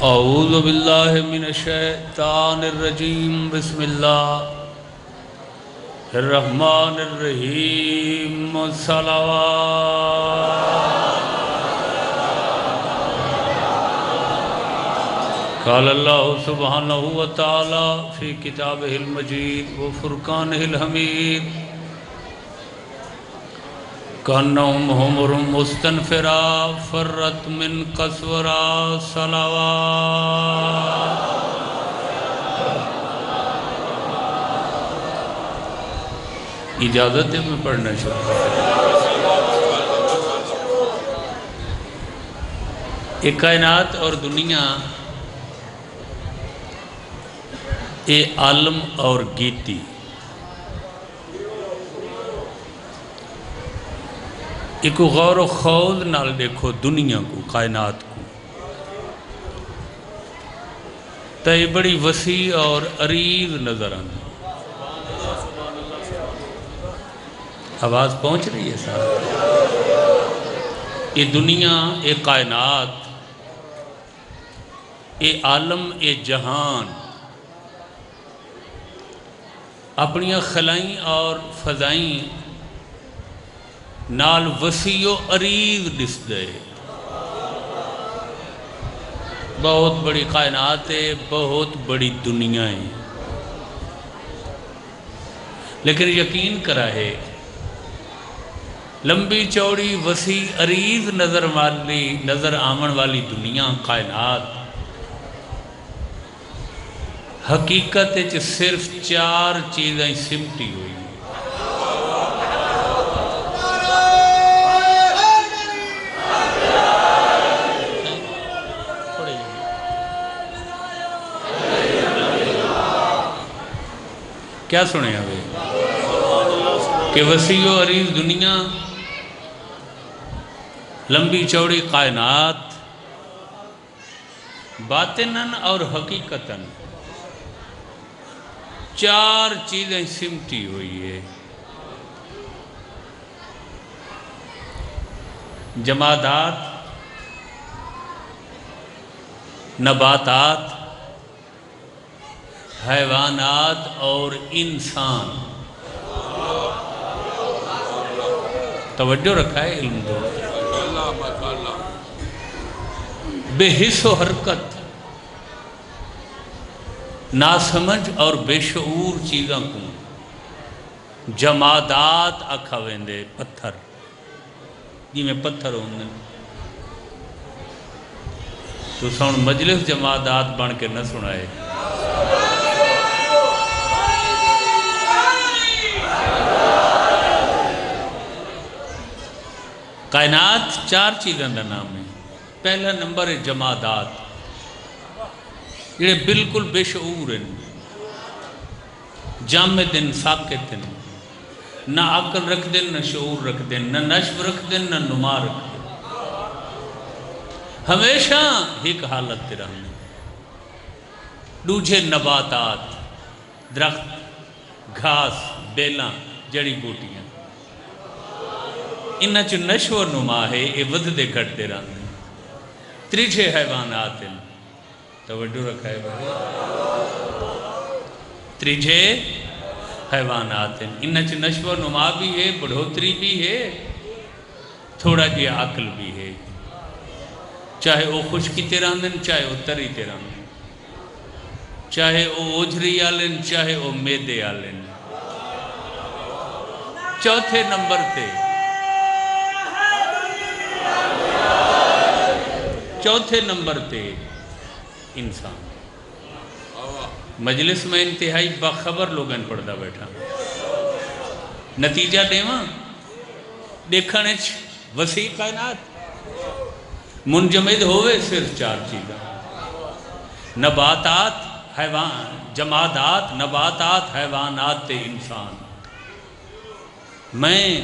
اعوذ باللہ من الشیطان الرجیم بسم اللہ الرحمن الرحیم صلوات قال اللہ سبحانہ وتعالی فی کتابہ المجید وفرقانہ الحمید کانہم حمر مستنفرا فرت من قسورا صلوات اجازت ہے میں پڑھنا شروع یہ کائنات اور دنیا اے عالم اور گیتی ایک غور و خوض نال دیکھو دنیا کو کائنات کو تو یہ بڑی وسیع اور عریض نظر آنا آواز پہنچ رہی ہے سارا یہ دنیا یہ کائنات یہ عالم یہ جہان اپنی خلائیں اور فضائیں نال وسیع و عریض دس دے بہت بڑی کائنات ہے بہت بڑی دنیا ہے لیکن یقین کرا ہے لمبی چوڑی وسیع عریض نظر آمن والی دنیا کائنات حقیقت صرف 4 چیزیں سمٹی ہوئی کیا سنے ابھی کہ وسیع و عریض دنیا لمبی چوڑی کائنات باطناً اور حقیقتاً 4 چیزیں سمٹی ہوئی ہے جمادات نباتات حیوانات اور انسان توجہ رکھا ہے علم دو بے حس و حرکت ناسمجھ اور بے شعور چیزاں کو جمادات آکھا ویندے پتھر جی میں پتھر ہوں تو سون مجلس جمادات بن کے نہ سنائے کائنات 4 چیزوں کا نام ہے پہلا نمبر ہے جمادات یہ بالکل بے شعور ہیں جامد ہیں ساکت ہیں نہ عقل رکھ دیں نہ شعور رکھ دیں نہ نشو رکھ دیں نہ نما رکھ دیں ہمیشہ ایک حالت تیرا ہمیں دوجھے نباتات درخت گھاس بیلاں جڑی بوٹیاں انہاں چو نشو و نما ہے یہ ود دے گھٹتے رہتے ہیں تریجھے حیوانات ہیں توجہ رکھا ہے بھائی تریجھے حیوانات ہیں انہاں چو نشو و نما بھی ہے بڑھوتری بھی ہے تھوڑا جی عقل بھی ہے چاہے وہ خشکی تیران دیں چاہے وہ تری تیران دیں چاہے وہ اوجھری آلیں چاہے وہ میدے آلیں چوتھے نمبر تے انسان مجلس میں انتہائی باخبر لوگوں پڑھتا بیٹھا نتیجہ دیواں دیکھنے وسیع کائنات منجمد ہوئے صرف 4 چیزیں نباتات جمادات نباتات حیوانات تے انسان میں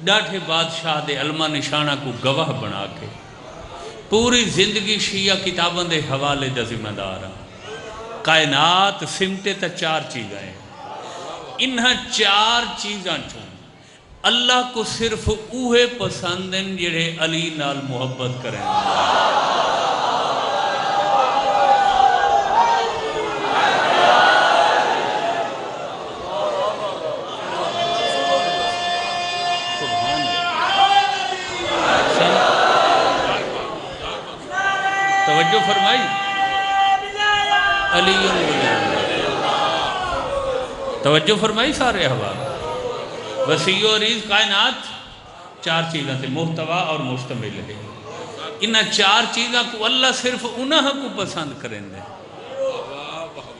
ڈاٹھے بادشاہ دے علمہ نشانہ کو گواہ بنا کے پوری زندگی شیعہ کتابوں دے حوالے دا ذمہ دار کائنات سمتے تا 4 چیزیں ہیں انہاں 4 چیزاں چون اللہ کو صرف اوہے پسند ہیں جڑے علی نال محبت کریں توجہ فرمائی علی ولی توجہ فرمائی سارے احباب وسیع و عریض کائنات چار چیزیں تھے محتوا اور مشتمل ہے انہاں چار چیزاں کو اللہ صرف انہاں کو پسند کریں دے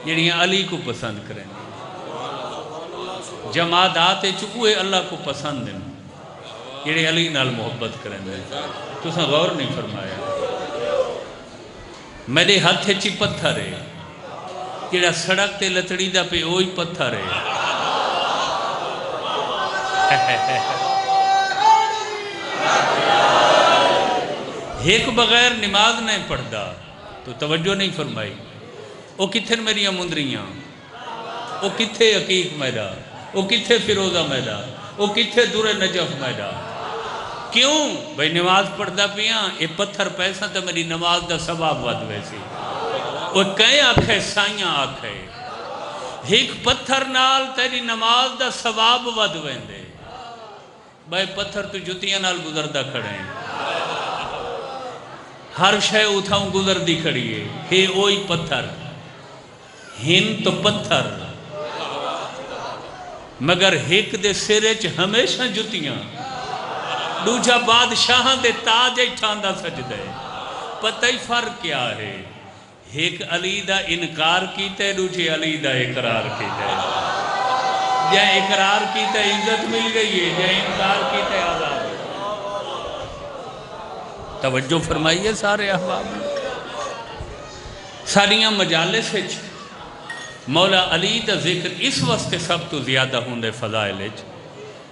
جنہاں علی کو پسند کریں دے جمادات چکوئے اللہ کو پسند ہیں جنہاں علی نال محبت کریں دے تو ساں غور نہیں فرمایا میرے ہاتھ چی پتھر ہے جڑا سڑک تے لتڑی دا پہ اوہی پتھر ہے ایک بغیر نماز نہیں پڑھدا تو توجہ نہیں فرمائی او کتھے میری مندریاں او کتھے عقیق میدہ او کتھے فیروزہ میدہ او کتھے دور نجف میدہ کیوں بھئی نماز پڑھدا پیاں اے پتھر پیسہ تو میری نماز دا ثواب ود ویسی وہ کہیں آکھے سائیاں آکھے ایک پتھر نال تیری نماز دا ثواب ود ویندے بھائی پتھر تو جتیاں نال گزردہ کھڑے ہیں ہر شے اتھاؤں گزر دی کھڑی ہے اوئی پتھر ہن تو پتھر مگر ایک دے سرچ ہمیشہ جتیاں دوجہ بادشاہاں دے تاج اٹھاندہ سجدے پتہ ہی فرق کیا ہے ایک علی دا انکار کیتے دوجہ علی دا اقرار کیتے جہاں اقرار کیتے عزت مل گئی ہے جہاں انکار کیتے عذاب ہے توجہ فرمائیے سارے احباب ساریاں مجالس مولا علی دا ذکر اس واسطے سب تو زیادہ ہوں دے فضائل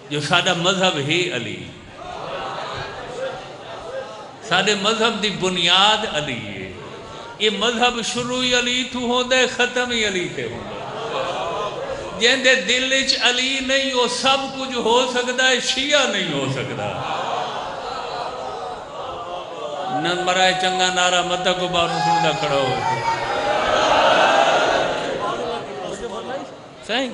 جو سادہ مذہب ہی علی سادے مذہب دی بنیاد علی ہے یہ مذہب شروع ہی علی تو ہوں دے ختم ہی علی تے ہوں دے جن دے دل اچ علی نہیں وہ سب کچھ ہو سکتا ہے شیعہ نہیں ہو سکتا نن مرائے چنگا نارا مدہ کو باروں سندہ کھڑا ہوئے صحیح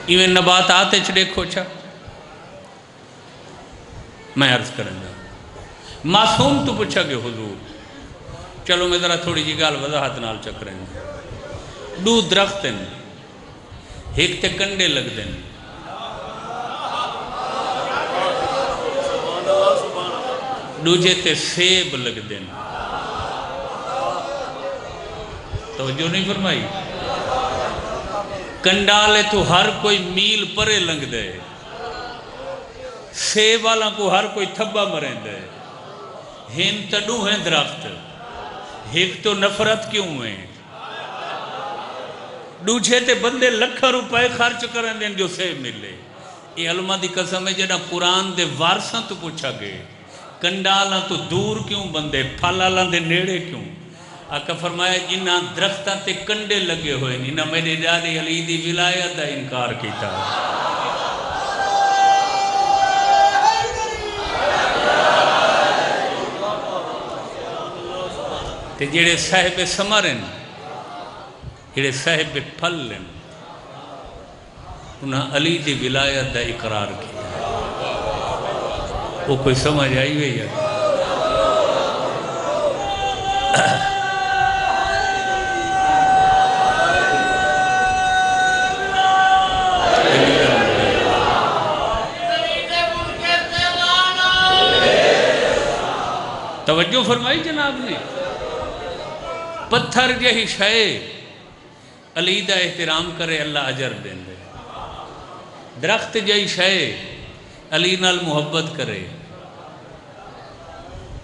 ایویں نباتات چڑے کھوچا میں عرض کریں گا معصوم تو پوچھا کہ حضور چلو میں ذرا تھوڑی جی گال وضاحت نال چکریں گا دو درخت ہیں ایک تے کنڈے لگ دیں دوجے تے سیب لگ دیں توجہ نہیں فرمائی کنڈالے تو ہر کوئی میل پرے لنگ دے سیب والا کو ہر کوئی تھبا مریں دے ہن تڈو ہیں درخت ایک تو نفرت کیوں ہیں دوجھے تے بندے لکھا روپے خرچ کریں دیں جو سیب ملے یہ علماء دی قسم ہے جنہا قرآن دے وارثاں تو پوچھا گئے کنڈالاں تو دور کیوں بندے پھالالاں دے نیڑے کیوں آقا فرمایا جنہاں درختاں تے کنڈے لگے ہوئے انہاں میرے ڈاڈے علی دی ولایت دا انکار کیتا تے جڑے صاحب سمرن جڑے صاحب پھلن انہاں علی دی ولایت دا اقرار کیا وہ کوئی سمجھ آئی ہوئی ہے توجہ فرمائی جناب نے پتھر جہی شے علی دا احترام کرے اللہ اجر دیں دے درخت جہی شے علی نال محبت کرے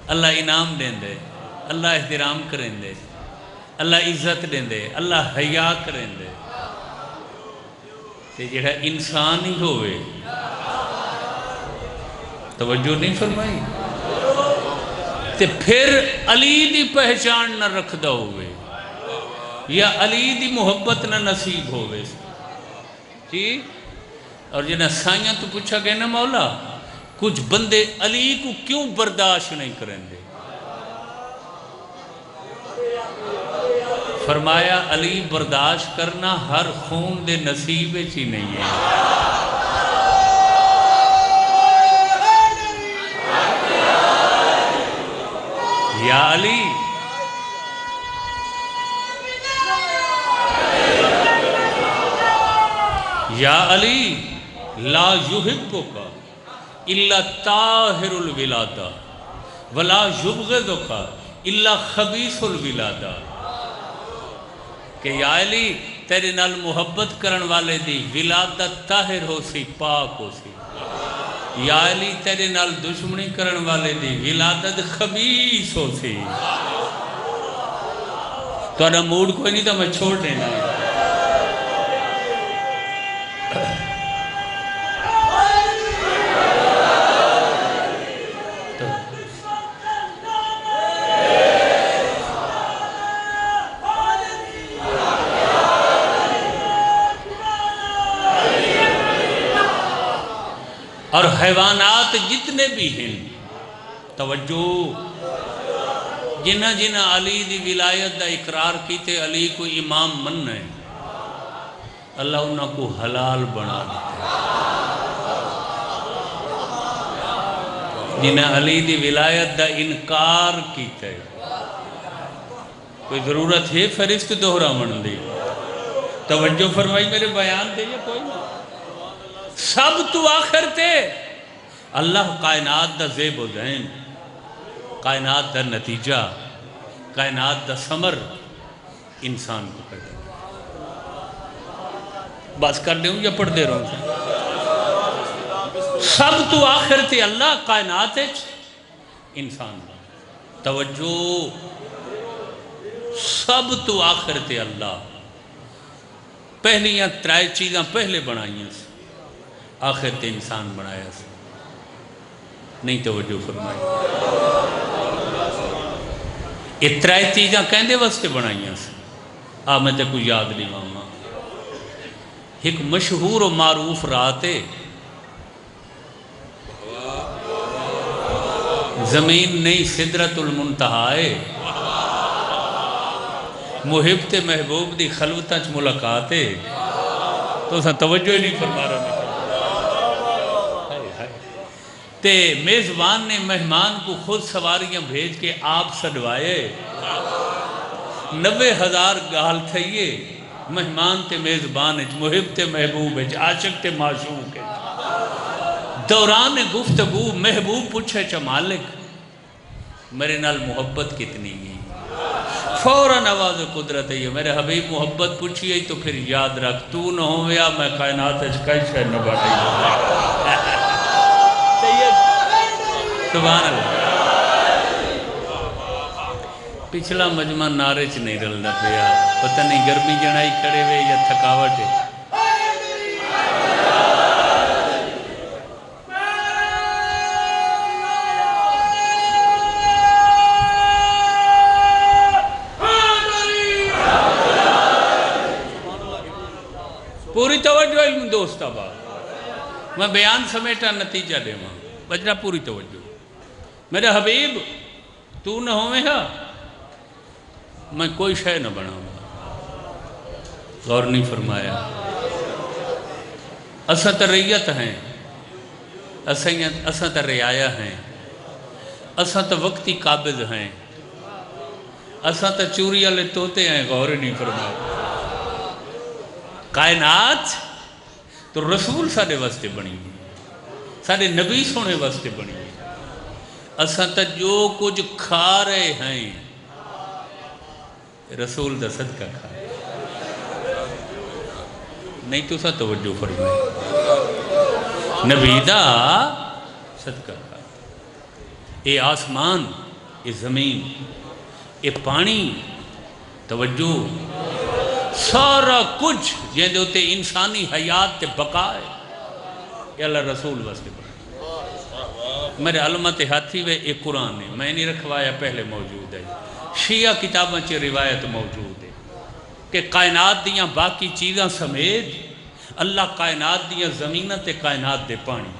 اللہ انعام دیں دے اللہ احترام کریں دے اللہ عزت دیں دے اللہ حیا کریں دے تے جڑا انسان ہی ہوئے توجہ نہیں فرمائی تے پھر علی دی پہچان نہ رکھ دا ہوئے یا علی دی محبت نہ نصیب ہوئے جی اور جنہاں سائیاں تو پوچھا گئے نا مولا کچھ بندے علی کو کیوں برداشت نہیں کریں دے فرمایا علی برداشت کرنا ہر خون دے نصیب ہی نہیں ہے. یا علی یا علی لا یحبک الا طاہر الولادہ ولا یبغضک الا خبیث الولادہ. کہ یا علی تیرے نال محبت کرن والے دی ولادت طاہر ہو سی پاک ہو سی. یا علی تیرے نال دشمنی کرن والے دی ولادت خبیث ہو سی. تو موڈ کوئی نہیں تو میں چھوڑ دینا. اور حیوانات جتنے بھی ہیں توجہ جنہ جنہ علی دی ولایت دا اقرار کیتے علی کو امام مننا ہے اللہ انہوں کو حلال بنا دیتے. جنہ علی دی ولایت دا انکار کیتے کوئی ضرورت ہے فرشت دوہرا من دی. توجہ فرمائی میرے بیان دے یہ کوئی نہ سب تو آخر تے اللہ کائنات دا زیب و زین کائنات دا نتیجہ کائنات دا ثمر انسان کو پیدا بس کر دے ہوں یا پڑھ دے رہا ہوں. سب تو آخر تے اللہ کائنات انسان توجہ سب تو آخر تے اللہ پہلیاں ترائے چیزاں پہلے بنائیاں سے آخر تے انسان بنایا سے نہیں توجہ فرمائی. اترائی چیزاں کہندے واسطے بنائیاں سے میں تے کوئی یاد نہیں ماما. ایک مشہور و معروف رات ہے زمین نہیں سدرت المنتہا ہے محب تے محبوب دی خلوتاں چ ملاقات ہے. تو اساں توجہ ہی نہیں فرما رہا. تے میزبان نے مہمان کو خود سواریاں بھیج کے آپ سڈوائے 90,000 گال تھئیے مہمان تے میزبان محب تے محبوب عاشق تے معشوق دوران گفتگو محبوب پوچھے چا مالک میرے نال محبت کتنی گی. فوراً آواز قدرت ہے میرے حبیب محبت پوچھئے تو پھر یاد رکھ تو نہ ہویا میں کائنات کئی شے نہ بڑھائی. سبحان اللہ. پچھلا مجمع نعرے چ نہیں رلنا پیا پتہ نہیں گرمی جنائی کھڑے ہوئے یا تھکاوٹ ہے. پوری توجہ علم دوست آباد میں بیان سمیٹا نتیجہ دے ماں بجرا پوری توجہ. میرے حبیب تو نہ ہوئے ہاں میں کوئی شے نہ بناؤں. غور نہیں فرمایا. اساں تا ریت ہیں اساں تا رعایا ہیں اساں تا وقتی قابض ہیں اساں تا چوری والے طوطے ہیں. غور نہیں فرمایا. کائنات تو رسول ساڑے واسطے بنی ساڑے نبی سونے واسطے بنی. اساں تا جو کچھ کھا رہے ہیں رسول دا صدقہ کھا نہیں تو سا توجہ فرمائے نبی دا صدقہ کھا. اے آسمان اے زمین اے پانی توجہ سارا کچھ جن دے ہوتے انسانی حیات تے بقا ہے یہ اللہ رسول واسطے بنا. میرے علمت ہاتھی وے ایک قرآن ہے میں نہیں رکھوایا پہلے موجود ہے. شیعہ کتاباں چی روایت موجود ہے کہ کائنات دیاں باقی چیزاں سمیت اللہ کائنات دیاں زمینہ تے کائنات دے پانی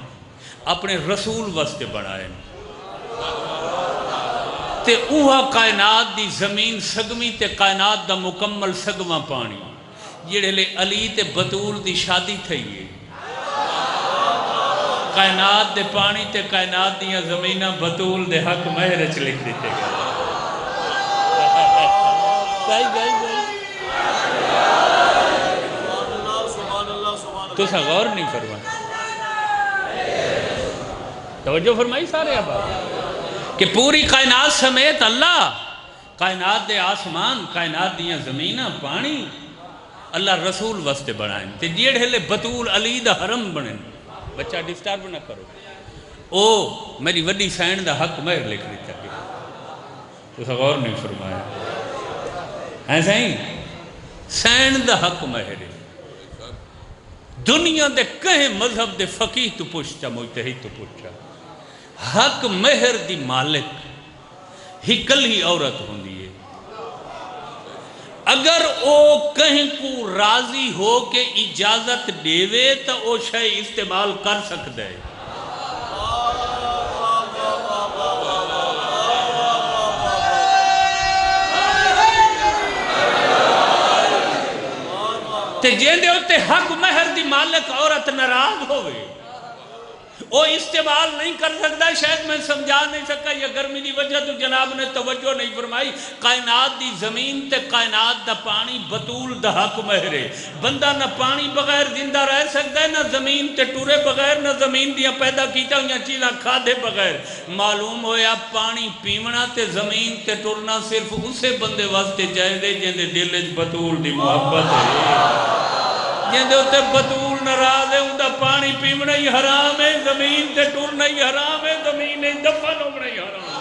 اپنے رسول واسطے بنائے. تے اوہا کائنات دی زمین سگمی تے کائنات دا مکمل سگما پانی جڑے لے علی تے بطول دی شادی تھئی ہے کائنات دے پانی تے کائنات دیاں زمینہ بطول دے حق مہر اچھ لکھ دیتے گئے تو سا غور نہیں فرمایا توجہ فرمائی سارے اب کہ پوری کائنات سمیت اللہ کائنات دے آسمان کائنات دیاں زمینہ پانی اللہ رسول واسطے بنائیں تے جیڑے لے بطول علی دا حرم بنیں بچہ ڈسٹارب نہ کرو او میری وڈی سین دا حق مہر لکھ دیتا گیا تو سا غور نہیں فرمایا ایسا ہی سین دا حق مہر دنیا دے کہیں مذہب دے فقیہ تو پوچھتا مجتہد تو پوچھتا حق مہر دی مالک ہی کل ہی عورت ہوندی ہے اگر او کہیں کو راضی ہو کے اجازت دیوے تو او شے استعمال کر سکتا ہے تے جیندے ہوتے حق مہر دی مالک عورت ناراض ہوئے وہ استعمال نہیں کر سکتا شاید میں سمجھا نہیں سکا یہ گرمی دی وجہ تو جناب نے توجہ نہیں فرمائی کائنات دی زمین تے کائنات دا پانی بطول دا حق مہرے بندہ نہ پانی بغیر زندہ رہ سکتا ہے نہ زمین تے ٹورے بغیر نہ زمین دیا پیدا کیتا ہوئی چیزاں کھادے بغیر معلوم ہویا پانی پیمنا تے زمین تے ٹورنا صرف اسے بندے واسطے جائے دے جن دے دل بطول دی محبت ہے جن دے ہوتے بطول ناراض ہے ان دا پانی پیمنا ہی حرام ہے زمین تے ٹورنا ہی حرام ہے زمین ہی دفن ہونا ہی حرام ہے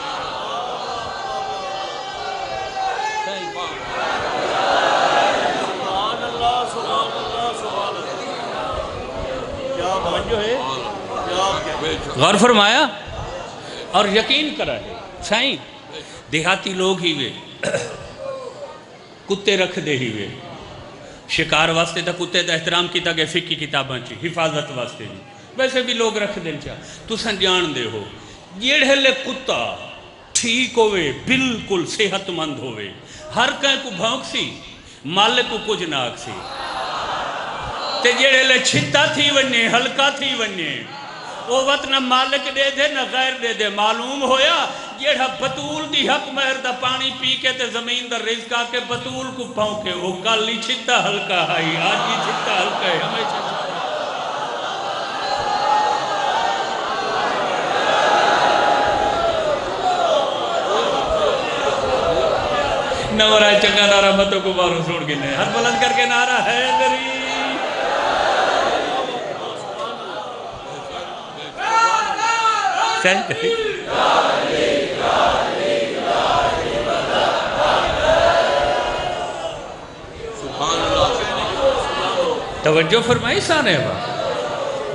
سبحان اللہ سبحان اللہ سبحان اللہ کیا توجہ ہے غور فرمایا اور یقین کرا ہے سائیں دیہاتی لوگ ہی وے کتے رکھ دے ہی وے شکار واسطے تا کتے دا احترام کیتا گئے فقہ کی کتاباں چی حفاظت واسطے جی ویسے بھی لوگ رکھ دیں چاہ تو سن جان دے ہو جیڑے لے کتا ٹھیک ہوئے بالکل صحت مند ہوئے ہر کہیں کو بھونک سی مالک کو کچھ ناک سی تے جیڑے لے چھتا تھی وننے ہلکا تھی وننے وہ وقت نہ مالک دے دے نہ غیر دے دے معلوم ہویا جیڑا بطول دی حق مہر دا پانی پی کے تے زمین دا رزق آ کے بطول کو پھونکے وہ کل ہی چھتا ہلکا ہے آج ہی چھتا ہلکا ہے ہمیشہ نورہ چنگا نعرہ متوں کو باروں سوڑ گنے ہاتھ بلند کر کے نعرہ حیدری توجہ فرمائی سانے با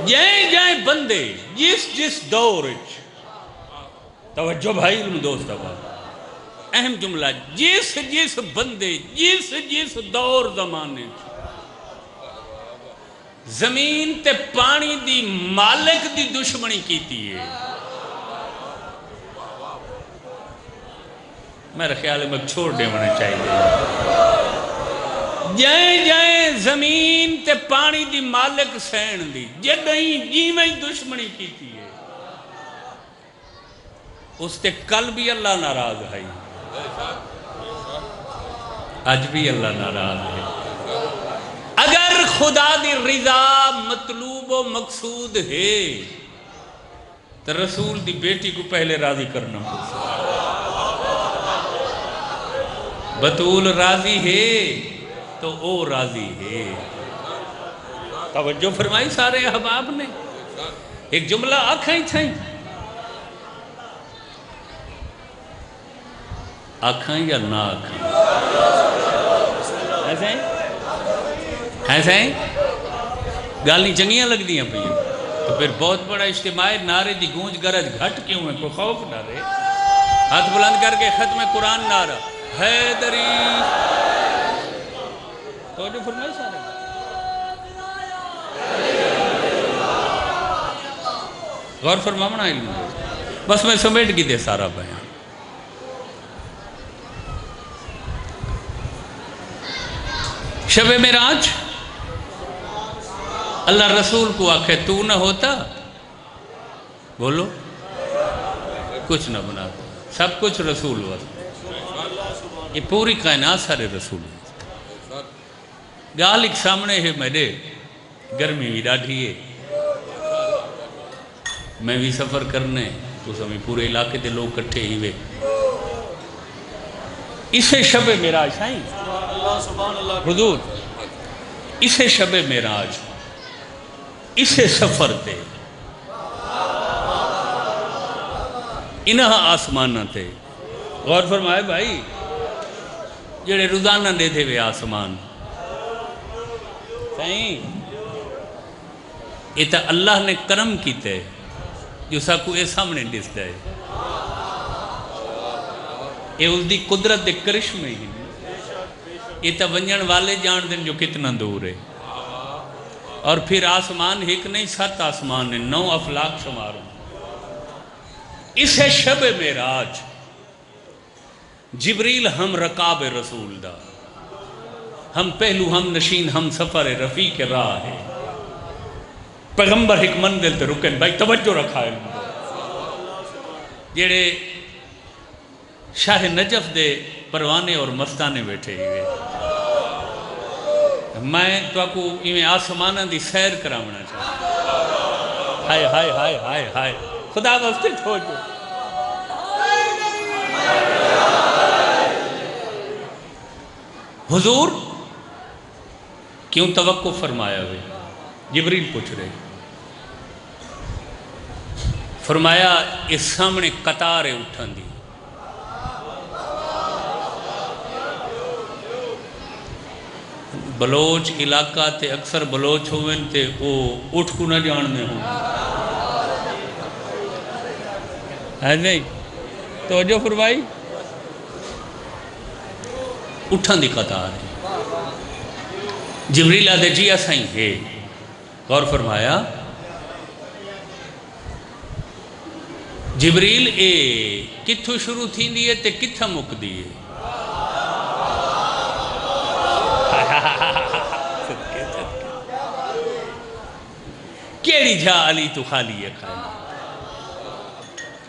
جائیں جائیں بندے جس دور توجہ بھائی علم دوست با اہم جملہ جس بندے جس دور زمانے زمین تے پانی دی مالک دی دشمنی کیتی ہے میرے خیال میں چھوڑ دے ہونے چاہیے جائیں زمین تے پانی دی مالک سین دی جدہیں جیویں دشمنی کیتی ہے اس تے کل بھی اللہ ناراض ہے آج بھی اللہ ناراض ہے اگر خدا دی رضا مطلوب و مقصود ہے تو رسول دی بیٹی کو پہلے راضی کرنا پڑتا بطول راضی ہے تو او راضی ہے توجہ فرمائی سارے احباب نے ایک جملہ آنکھیں تھیں آنکھیں یا نہ آنکھیں ایسے ہیں گالی چنگیاں لگ دیاں پہ تو پھر بہت بڑا اجتماع نعرے دی گونج گرج گھٹ کیوں ہے کوئی خوف نہ رہے ہاتھ بلند کر کے ختم قرآن نعرہ حیدری توجہ فرمائی سارے غور فرمانا علم بس میں سمیٹ کی دے سارا بیان شب معراج اللہ رسول کو آکھے تو نہ ہوتا، بولو کچھ نہ بنا، سب کچھ رسول واسطے، یہ پوری کائنات سارے رسول واسطے۔ گال ایک سامنے ہے میرے، گرمی بھی ڈاڑھی ہے، میں بھی سفر کرنے تو سمیں پورے علاقے دے لوگ کٹھے ہی وے، اسے شب معراج سائیں حضور، اسے شب معراج، اسے سفر تے انہا آسمانہ تے غور فرمائے بھائی، جڑے روزانہ دے دے وے آسمان سائیں، یہ تا اللہ نے کرم کیتے جو ساکو اے سامنے ڈستا ہے، یہ اس دی قدرت دے کرشمے ہی، یہ تا ونجن والے جان دن جو کتنا دور ہے، اور پھر آسمان ایک نہیں 7 آسمان ہیں، 9 افلاق شمار ہیں۔ اسے شب معراج جبریل ہم رکاب رسول دا، ہم پہلو ہم نشین ہم سفر رفیق راہ ہے، پیغمبر ایک منزل تے رکن، بھائی توجہ رکھا ہے، جڑے شاہ نجف دے پروانے اور مستانے بیٹھے ہوئے، میں تو آپ کو ایویں آسمانہ دی سیر کراونا چاہتا، ہائے ہائے ہائے ہائے ہائے، خدا واسطے ہو جو حضور کیوں توقع فرمایا ہوئے؟ جبریل پوچھ رہے، فرمایا اس سامنے قطار اٹھن دی، بلوچ علاقہ تے اکثر بلوچ ہوئے تے وہ اٹھ کو نہ جاننے ہوں، ہے نہیں توجہ فرمائی، اٹھن دی قطار ہے، جبریل آدھے جی اسائیں ہے، غور فرمایا، جبریل اے کتھو شروع تھی دیئے تے کتھا مک دیئے، کیڑی جا علی تو خالی ہے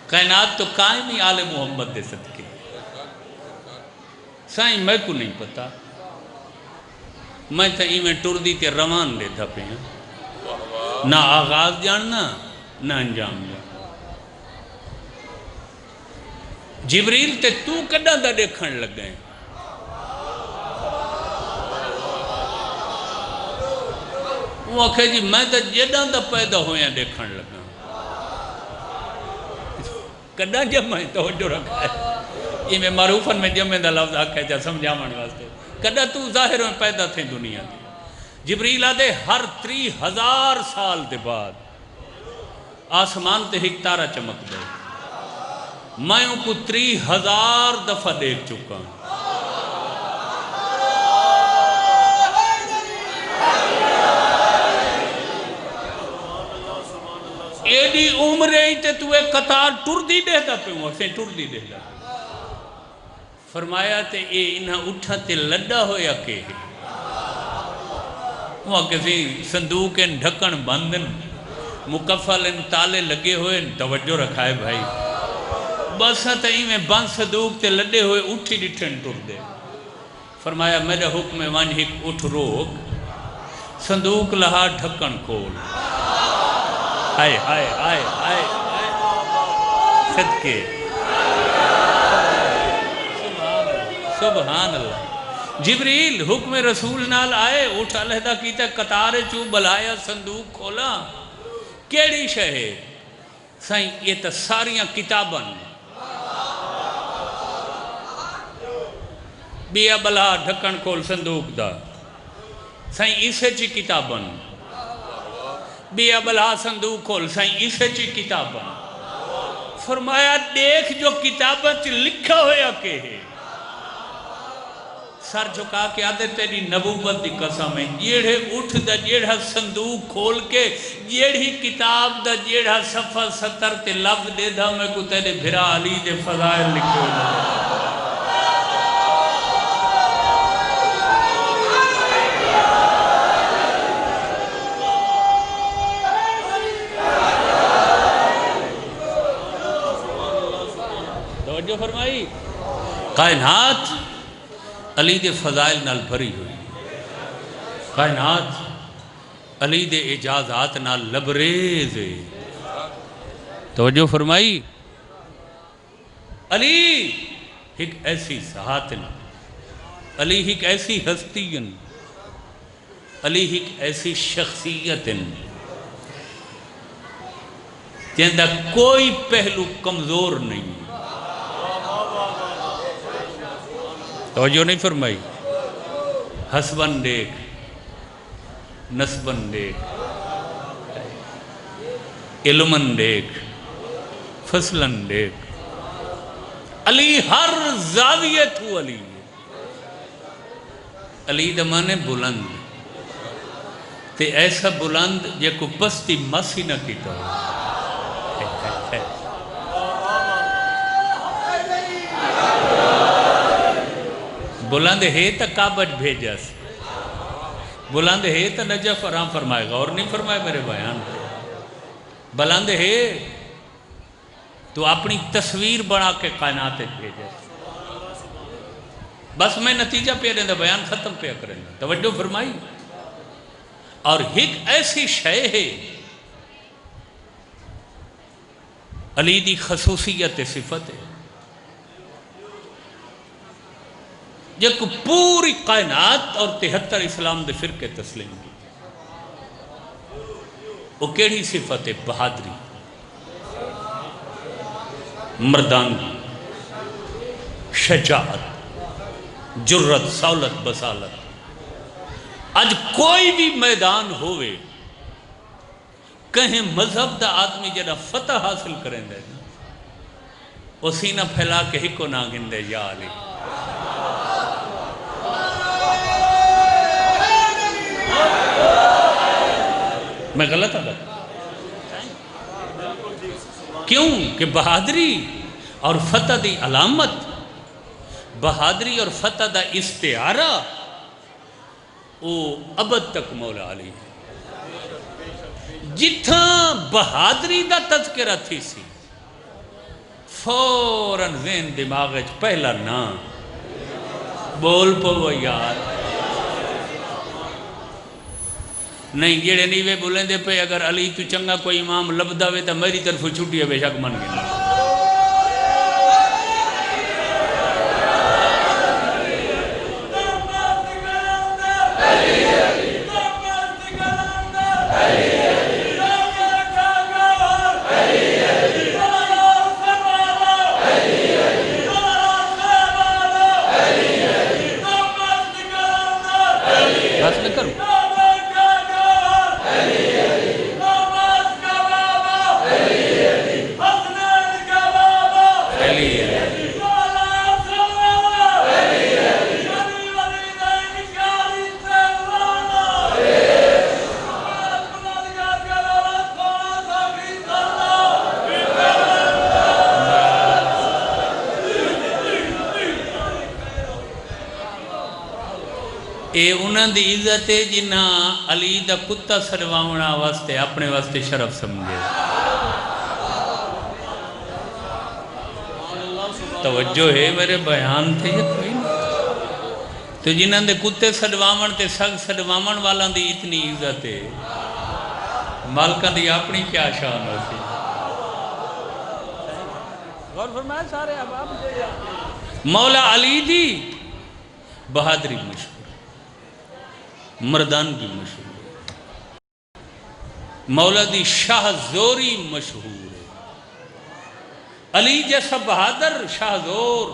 کائنات تو قائم ہی آل محمد دے صدقے، سائیں میں کو نہیں پتا، میں تا ایمیں ٹر دی تے روان دے تھا پہ ہیں، نہ آغاز جاننا نہ انجام جاننا، جبریل تے تو کڈا دا دیکھن لگ گئے، وہ آکھے جی میں تا جیڑا دا پیدا ہویا دیکھن لگا، کڈا جب میں توجہ رکھا ہے، یہ میں معروفاً میں جمع دا لفظ آکھے جا سمجھا من واسطے، کڈا تو ظاہر میں پیدا تھے دنیا دی، جبریل آدھے ہر 30,000 سال دے بعد آسمان تے ایک تارہ چمک دے، میں ان کو 30,000 دفعہ دیکھ چکا ہوں، ایڈی عمرے ہی تے تو ایک قطار ٹر دی دے دا پہ ہوں، اسے ٹر دی دے دا، فرمایا تے اے انہاں اٹھا تے لڈا ہویا کہ وہاں کسی صندوق ان ڈھکن بندن مکفل ان تالے لگے ہوئے توجہ رکھائے بھائی، بس تے میں بند صندوق تے لڈے ہوئے اٹھی ڈٹھن ٹر دے، فرمایا میرا حکم وان ہک اٹھ روک، صندوق لہا ڈھکن کھول، ہائے ہائے ہائے ہائے صدقے، سبحان اللہ، جبریل حکم رسول نال آئے، اٹھ علیحدہ کیتا قطار چو بلایا صندوق کھولا، کیڑی شہے سائیں یہ تا ساریاں کتاباں، بیا بلا ڈھکن کھول صندوق دا، سائیں اسے چی کتاباں، بیا بلا صندوق کھول، سائیں اسے چی کتاباں، فرمایا دیکھ جو کتاباں چی لکھا ہویا کہ ہے، سر جھکا کے آدھے تیری نبوت دی قسم ہے، جیڑے اٹھ دا جیڑا صندوق کھول کے جیڑی کتاب دا جیڑا صفحہ 70 تے لفظ دے دا میں کو تیرے بھرا علی دے فضائل لکھے ہوئے، کائنات علی دے فضائل نال بھری ہوئی، کائنات علی دے اجازات نال لبریز ہے۔ توجہ فرمائی، علی ایک ایسی ذات، علی ایک ایسی ہستی، علی ایک ایسی شخصیت جندہ کوئی پہلو کمزور نہیں۔ توجہ نہیں فرمائی، حسبن دیکھ، نسبن دیکھ، علمن دیکھ، فصلن دیکھ، علی ہر زاویہ تو علی ہے۔ علی دا مانے بلند، تے ایسا بلند جے کو پستی مسی نہ کیتا ہو۔ بلند ہے تا کعبہ بھیجا سی، بلند ہے تا نجف آرام فرمائے گا، اور نہیں فرمائے میرے بیان پہ۔ بلند ہے تو اپنی تصویر بنا کے کائنات بھیجا سی۔ بس میں نتیجہ پہ رہنے دا بیان ختم پہ کریں گا، توجہ فرمائی۔ اور ایک ایسی شے ہے علی دی خصوصیت صفت ہے جب کو پوری کائنات اور 73 اسلام دے فرقے تسلیم کی، وہ کیڑی صفت ہے؟ بہادری، مردانگی، شجاعت، جرت، سولت، بسالت۔ آج کوئی بھی میدان ہوئے، کہیں مذہب دا آدمی جنہ فتح حاصل کریں دے، وہ سینہ پھیلا کے ہکو نہ گندے یا علی۔ میں غلط آگا؟ کیوں کہ بہادری اور فتح دی علامت، بہادری اور فتح دا استعارہ، وہ ابد تک مولا علی ہے۔ جتھاں بہادری دا تذکرہ تھی سی، فوراً ذہن دماغ پہلا نا بول پو یار نہیں، جیڑے نیوے بولیں دے پہ اگر علی تو چنگا کوئی امام لبدا وے تا میری طرف چھوٹی ہے، بے شک من گیا۔ بس میں کروں اے انہاں دی عزت ہے جنہاں علی دا کتا سرواونا واسطے اپنے واسطے شرف سمجھے۔ توجہ ہے میرے بیان تھے یہ کوئی نہیں؟ تو جنہاں دے کتے سرواون تے سگ سرواون والا دی اتنی عزت ہے، مالکہ دی اپنی کیا شان ہوتی؟ غور فرمائے سارے اب مولا علی دی بہادری مشہور، مردانگی مشہور، مولا دی شاہ زوری مشہور ہے۔ علی جیسا بہادر شاہ زور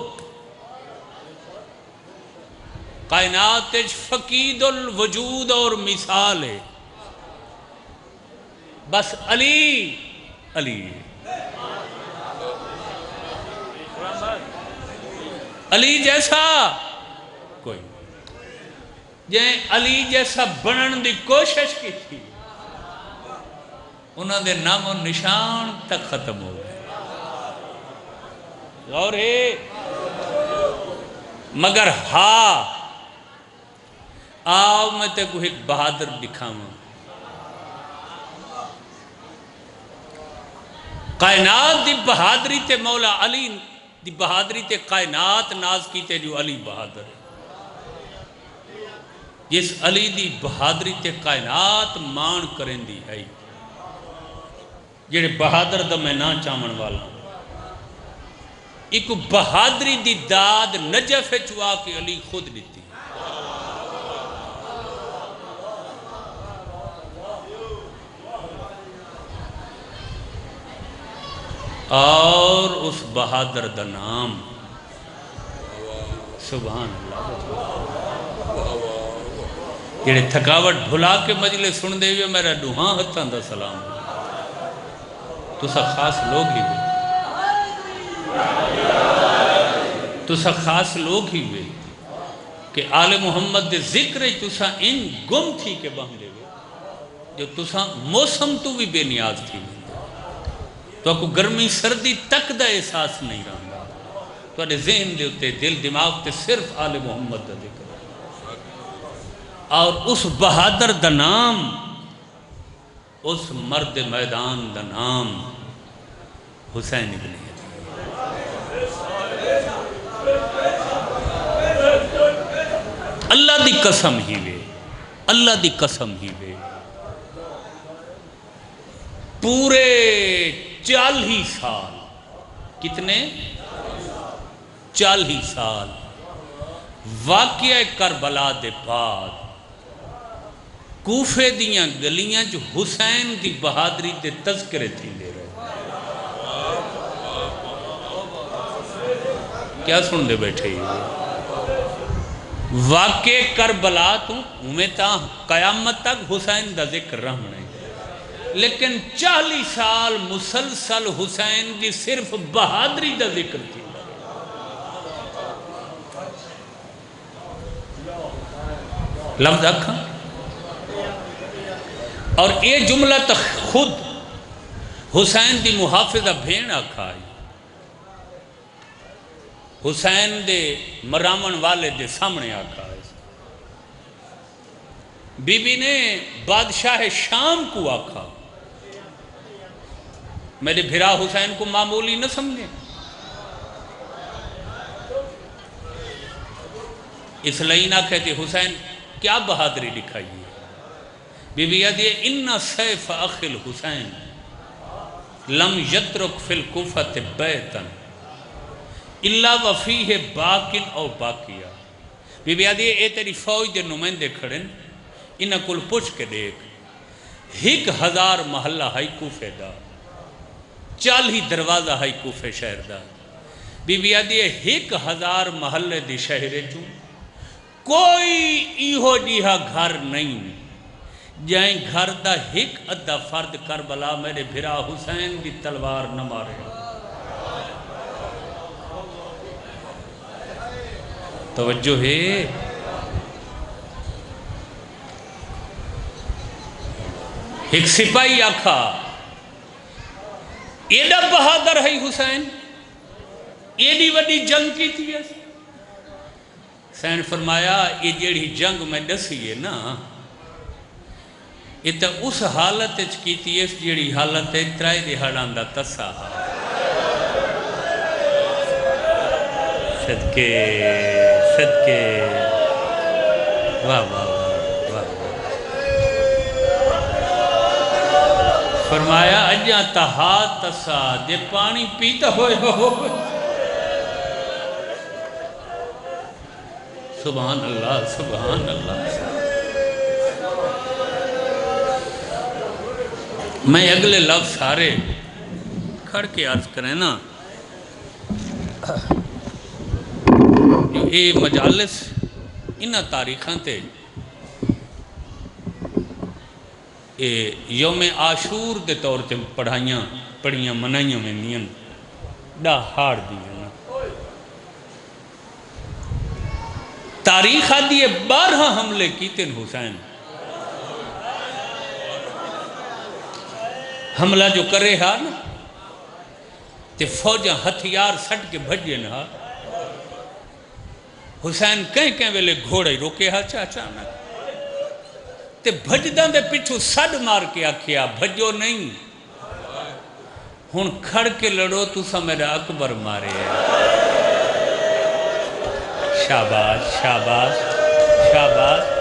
کائنات فقید الوجود اور مثال ہے، بس علی علی علی جیسا کوئی، جائیں علی جیسا بنن دی کوشش کی تھی، انہوں نے نام و نشان تک ختم ہو گئے۔ غور ہے مگر ہاں آؤ میں تے کو ایک بہادر دکھاؤں۔ کائنات دی بہادری تے مولا علی دی بہادری تے کائنات ناز کیتے جو علی بہادر ہے. جس علی دی بہادری تے کائنات مان کریں دی ہے جڑے بہادر دا میں نہ چاون والا ایک بہادری دی داد نجف چوا کے علی خود دیتی اور اس بہادر دا نام سبحان اللہ جڑے تھکاوٹ بھلا کے مجلس سن دے ہوئے میرا ڈوہاں ہتھاں دا سلام تو سا خاص لوگ ہی ہوئے تو سا خاص لوگ ہی ہوئے کہ آل محمد دے ذکر تو سا ان گم تھی کے بہم دے ہوئے جو تو سا موسم تو بھی بے نیاز تھی تو کو گرمی سردی تک دا احساس نہیں رہا تو اڈے ذہن دے ہوتے دل دماغ تے صرف آل محمد دا ذکر اور اس بہادر دا نام اس مرد میدان دا نام حسین ابن اللہ دی قسم ہی وے اللہ دی قسم ہی وے پورے 40 سال کتنے 40 سال واقعہ کربلا دے بعد کوفے دیاں گلیاں جو حسین دی بہادری دے تذکرے تھی دے رہے کیا سن دے بیٹھے واقعہ کربلا تو امیتا قیامت تک حسین دا ذکر رہنے لیکن 40 سال مسلسل حسین دی صرف بہادری دا ذکر تھی لفظ اکھا اور یہ جملہ تک خود حسین دی محافظہ بھین اکھا حسین دے مرامن والے دے سامنے آکھا ہے بی بی نے بادشاہ شام کو آکھا میرے بھرا حسین کو معمولی نہ سمجھیں اس لئے نہ کہتے حسین کیا بہادری دکھائی ہے بی بی یاد یہ اِنَّ سیف اخِ الحسین لم یترک فی الکوفۃ بیتن اللہ وفیہ باکن او باقیہ بی بی یاد یہ تیری فوج دے نمائندے کھڑن انہاں کل پوچھ کے دیکھ 1000 محلہ ہائی کوفے دا 40 دروازہ ہائی کوفے شہر دا بی بی یاد یہ 1000 محلے دی شہرے چوں کوئی ایہو جیہا گھر نہیں جائیں گھر دا 1 ادھا فرد کربلا میرے بھرا حسین دی تلوار نہ مارے توجہ ہے ایک سپاہی آکھا ایڈا بہادر ہے حسین ایڈی وڈی جنگ کی تھی حسین فرمایا یہ جیڑی جنگ میں دسی ہے نا یہ تو اس حالت کی تھی اس جیڑی حالت ہے ترائی دہاڑان دا تسا صدقے صدقے واہ واہ فرمایا اجا تہا تسا دے پانی پیتا ہوئے ہو سبحان اللہ سبحان اللہ میں اگلے لفظ سارے کھڑ کے عرض کریں نا یہ مجالس انہاں تاریخاں تے یوم عاشور دے طور تے پڑھائیاں منائیاں میں نیاں ڈا ہار دیاں تاریخ آدھی 12 حملے کیتے حسین حملہ جو کرے ہاں نا تے فوجاں ہتھیار سٹ کے بھجے نا حسین کہیں ویلے گھوڑے روکے ہاں چاچانا تے بھجدان دے پچھو سڈ مار کے آکھیا بھجو نہیں ہن کھڑ کے لڑو تو سا میرا اکبر مارے ہے شاباش شاباش شاباش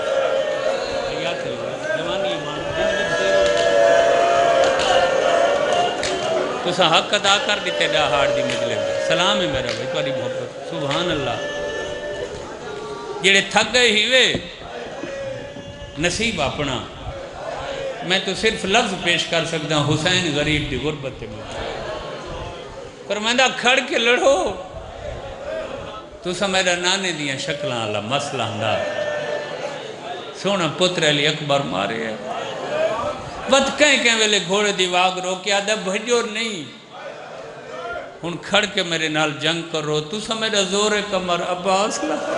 تسا حق ادا کر دیتے ڈا ہاڑ دی مجلے میں سلام ہے میرا بھائی تاری محبت سبحان اللہ جڑے تھک گئے ہیوے نصیب اپنا میں تو صرف لفظ پیش کر سکتا ہوں حسین غریب دی غربت میں فرمائندہ کھڑ کے لڑو تسا میرا نانے دیا شکلان اللہ مسئلہ ہندا سونا پتر علی اکبر مارے ہے بت کہیں ویلے گھوڑے دی واگ رو کے آدھا بھجو نہیں ہن کھڑ کے میرے نال جنگ کرو تسا میرا زور کمر عباس لہا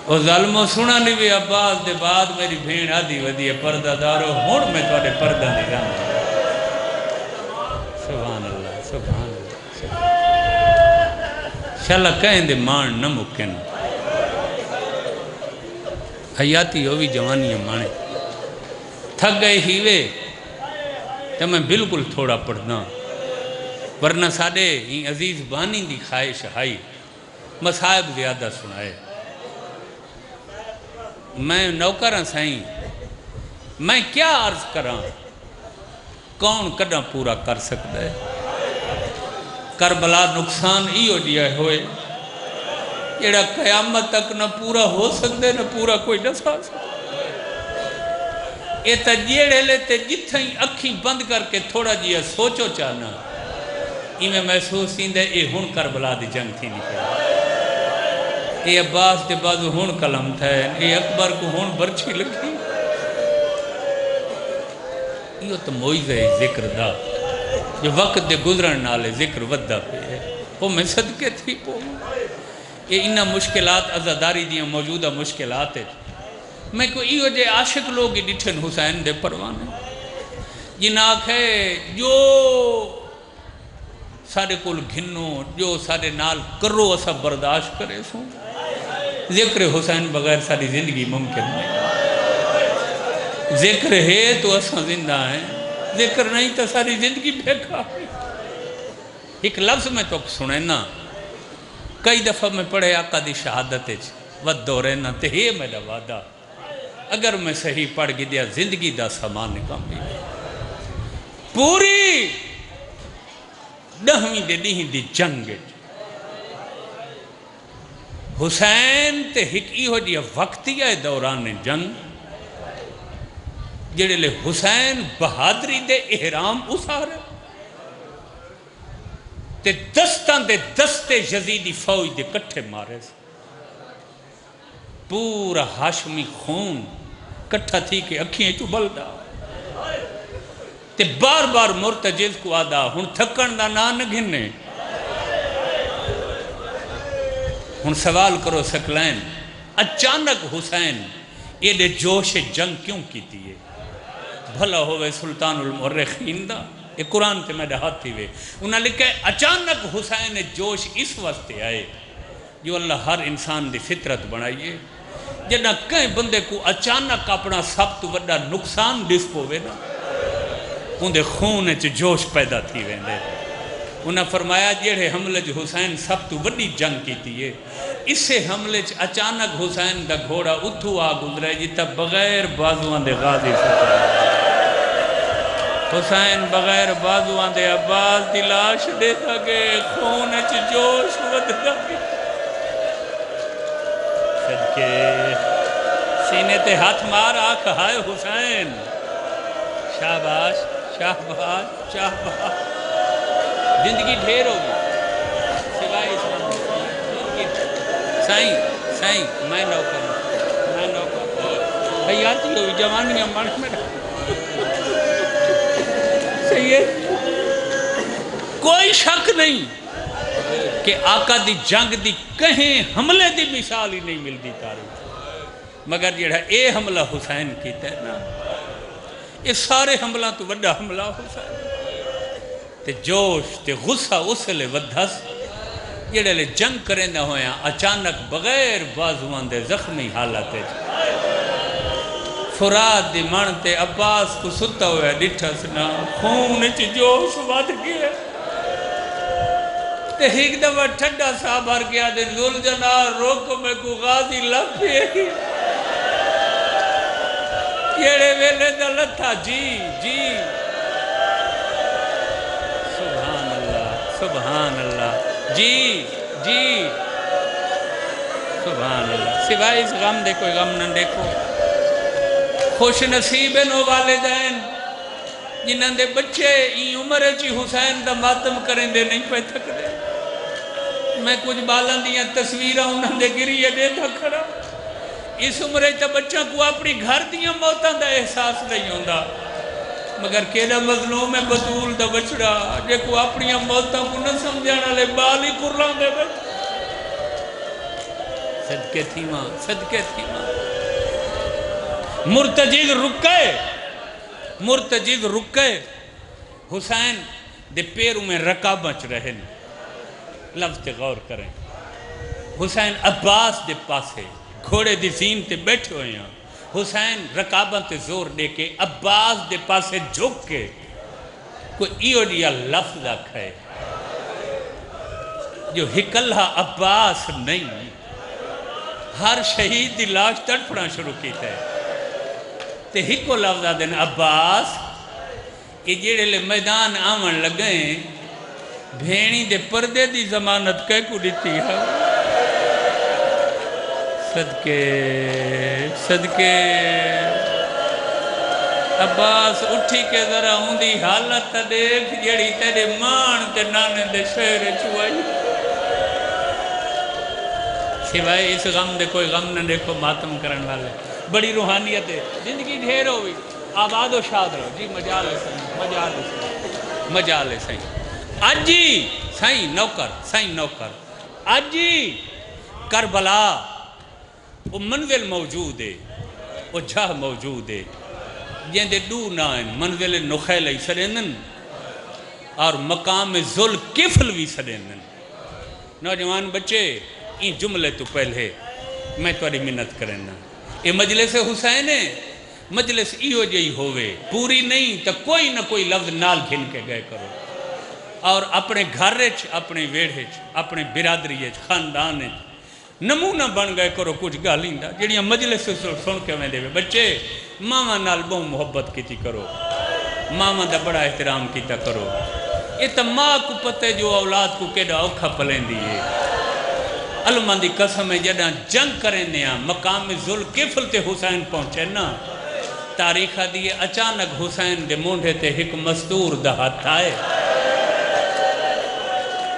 اور ظالموں سنا نہیں بھی عباس دے بعد میری بھین آدھی ودی ہے پردہ دارو ہون میں توڑے پردہ نہیں رہا سبحان اللہ سبحان اللہ شاءاللہ کہیں دے مان نہ مکن حیاتی ہوئی جوانیاں مانے تھک گئے ہیوے تو میں بالکل تھوڑا پڑھنا ورنہ ساڑے ہی عزیز بانی دی خواہش ہائی مصائب زیادہ سنائے میں نوکرہ سائیں میں کیا عرض کراں کون کڑا پورا کر سکتا ہے کربلا نقصان ہی ہو دیا ہوئے جیڑا قیامت تک نہ پورا ہو سکتے نہ پورا کوئی نہ سا سکتے یہ تا جیڑے لیتے جتھیں اکھی بند کر کے تھوڑا جیا سوچو چاہنا میں محسوس سیندے اے ہون کربلا دی جنگ تھی نہیں پہا اے عباس دے بازو ہون کلم تھا اے اکبر کو ہون برچی لگی یہ تو موئیز ہے ذکر دا جو وقت دے گزرن نالے ذکر ودہ پہ ہے وہ میں صدقے تھی پو یہ انہا مشکلات عزاداری دیاں موجودہ مشکلات ہے میں کو ایو جے عاشق لوگی ڈٹھن حسین دے پروانے جناک ہے جو سارے کل گھنو جو سارے نال کرو اسا برداشت کرے سو ذکر حسین بغیر ساری زندگی ممکن نہیں ذکر ہے تو اسا زندہ ہیں ذکر نہیں تو ساری زندگی بھیکا ایک لفظ میں تو سنے نا کئی دفعہ میں پڑھے آقا دی شہادت ود دورے نا تے ہی میرا وعدہ اگر میں صحیح پڑھ گی دیا زندگی دا سامان نکام بھی پوری دہویں دے نہیں دی جنگ حسین تے حقی ہو دیا وقتیہ دوران جنگ جڑے لے حسین بہادری دے احرام اسارے تے دستان دے دستے یزیدی فوج دے کٹھے مارے سے پورا ہاشمی خون کٹھا تھی کہ اکھیں تو بلدہ تے بار بار مرتجز کو آدھا ہن تھکن دا نہ گھنے ہن سوال کرو سکلین اچانک حسین یہ دے جوش جنگ کیوں کی تیئے بھلا ہوئے سلطان المؤرخین دا یہ قرآن تے میرے ہاتھ تھی وے انہاں لکھا ہے اچانک حسین جوش اس وقت آئے جو اللہ ہر انسان دی فطرت بنائیے جنہاں کہیں بندے کو اچانک اپنا سب تو بڑا نقصان ڈسپو وے نا ان دے خون چ جوش پیدا تھی ویندے انہاں فرمایا جیڑے حملے جو حسین سب تو بڑی جنگ کی تھی اس سے حملے چ اچانک حسین دا گھوڑا اتھو آ گزرے جیتا بغیر بازوان دے غازی سکتا حسین بغیر بازوان دے عباس دی لاش دیتا گئے خون چ جوش ودتا گئے صدقے سینے تے ہاتھ مار آکھ ہائے حسین شاباش شاباش شاباش زندگی ڈھیر ہوگی سوائے اسلام سائیں میں نوکر حیاتی ہوئی جوانیاں مرک میں صحیح ہے کوئی شک نہیں کہ آقا دی جنگ دی کہیں حملے دی مثال ہی نہیں ملتی تاریخ مگر جڑا اے حملہ حسین کی تے نا یہ سارے حملہ تو بڑا حملہ حسین تے جوش تے غصہ اس لے ودھس جڑے لے جنگ کریں نہ ہویا اچانک بغیر بازوان دے زخمی حالت ہے فرات دی من تے عباس کو ستا ہویا ڈٹھس نا خون چ جوش ود گیا تے ایک دفعہ ٹھڈا صاحب ہر گیا دے ذل جنار روک میں کو غازی لپے کیڑے ویلے دا لتھا جی جی سبحان اللہ سبحان اللہ جی جی سبحان اللہ سوائے اس غم دے کوئی غم نہ دیکھو خوش نصیب نو والدین جنہاں دے بچے این عمر چی حسین دا ماتم کریں دے نہیں پہ تھک دے میں کچھ بالان دیاں تصویرہ انہاں دے گریے دے تھا کھڑا اس عمرے تا بچہ کو اپنی گھر دیاں موتاں دا احساس نہیں ہوندہ مگر کیڑا مظلوم ہے بطول دا بچڑا جے کو اپنی موتاں کو نہ سمجھانا لے بالی قرآن دے بچ صدقے تھی ماں صدقے تھی ماں مرتجد رکے حسین دے پیروں میں رکابچ رہے لفظ تے غور کریں حسین عباس دے پاسے گھوڑے دی زین تے بیٹھے ہوئے ہیں حسین رکاباں تے زور دے کے عباس دے پاسے جھک کے کوئی ایو دیا لفظ آکھائے جو ہکلہ عباس نہیں ہر شہید دی لاش تڑپڑا شروع کیتا ہے تے ہکو لفظ دن عباس کہ جیڑے لے میدان آمن لگئیں بھینی دے پردے دی ضمانت کہہ کو دیتی ہے صدقے صدقے عباس اٹھی کے ذرا ہوں دی حالت دیکھ جیڑی تیرے مان تے نانے دے شہر چوائی سوائے اس غم دے کوئی غم نہ دیکھو ماتم کرن والے بڑی روحانیت ہے زندگی ڈھیر ہوئی آباد و شاد رہو جی مجال سائیں مجال سائیں آجی سائیں نوکر آجی کربلا وہ منزل موجود ہے وہ جھاہ موجود ہے جن دے دو نائن منزل نخیل ہی سرینن اور مقام ذل کفل بھی سرینن نوجوان بچے این جملے تو پہلے میں تواری منت کرنا یہ مجلس حسین ہے مجلس ایو جئی ہوئے پوری نہیں تو کوئی نہ کوئی لفظ نال گھن کے گئے کرو اور اپنے گھرچ اپنے ویڑھچ اپنے برادریچ خاندانچ نمونہ بن گئے کرو کچھ گالیندا جڑیاں مجلس سن کے میں دے بچے ماما نال بہت محبت کیتی کرو ماما دا بڑا احترام کیتا کرو یہ تو ماں کو پتے جو اولاد کو کیڑا اوکھا پلیں دیئے علماء دی قسم ہے جڑا جنگ کریں دیا مقام ذل کفل تے حسین پہنچے نا تاریخہ دیئے اچانک حسین دے مونڈے تے ایک مستور دا ہاتھ آئے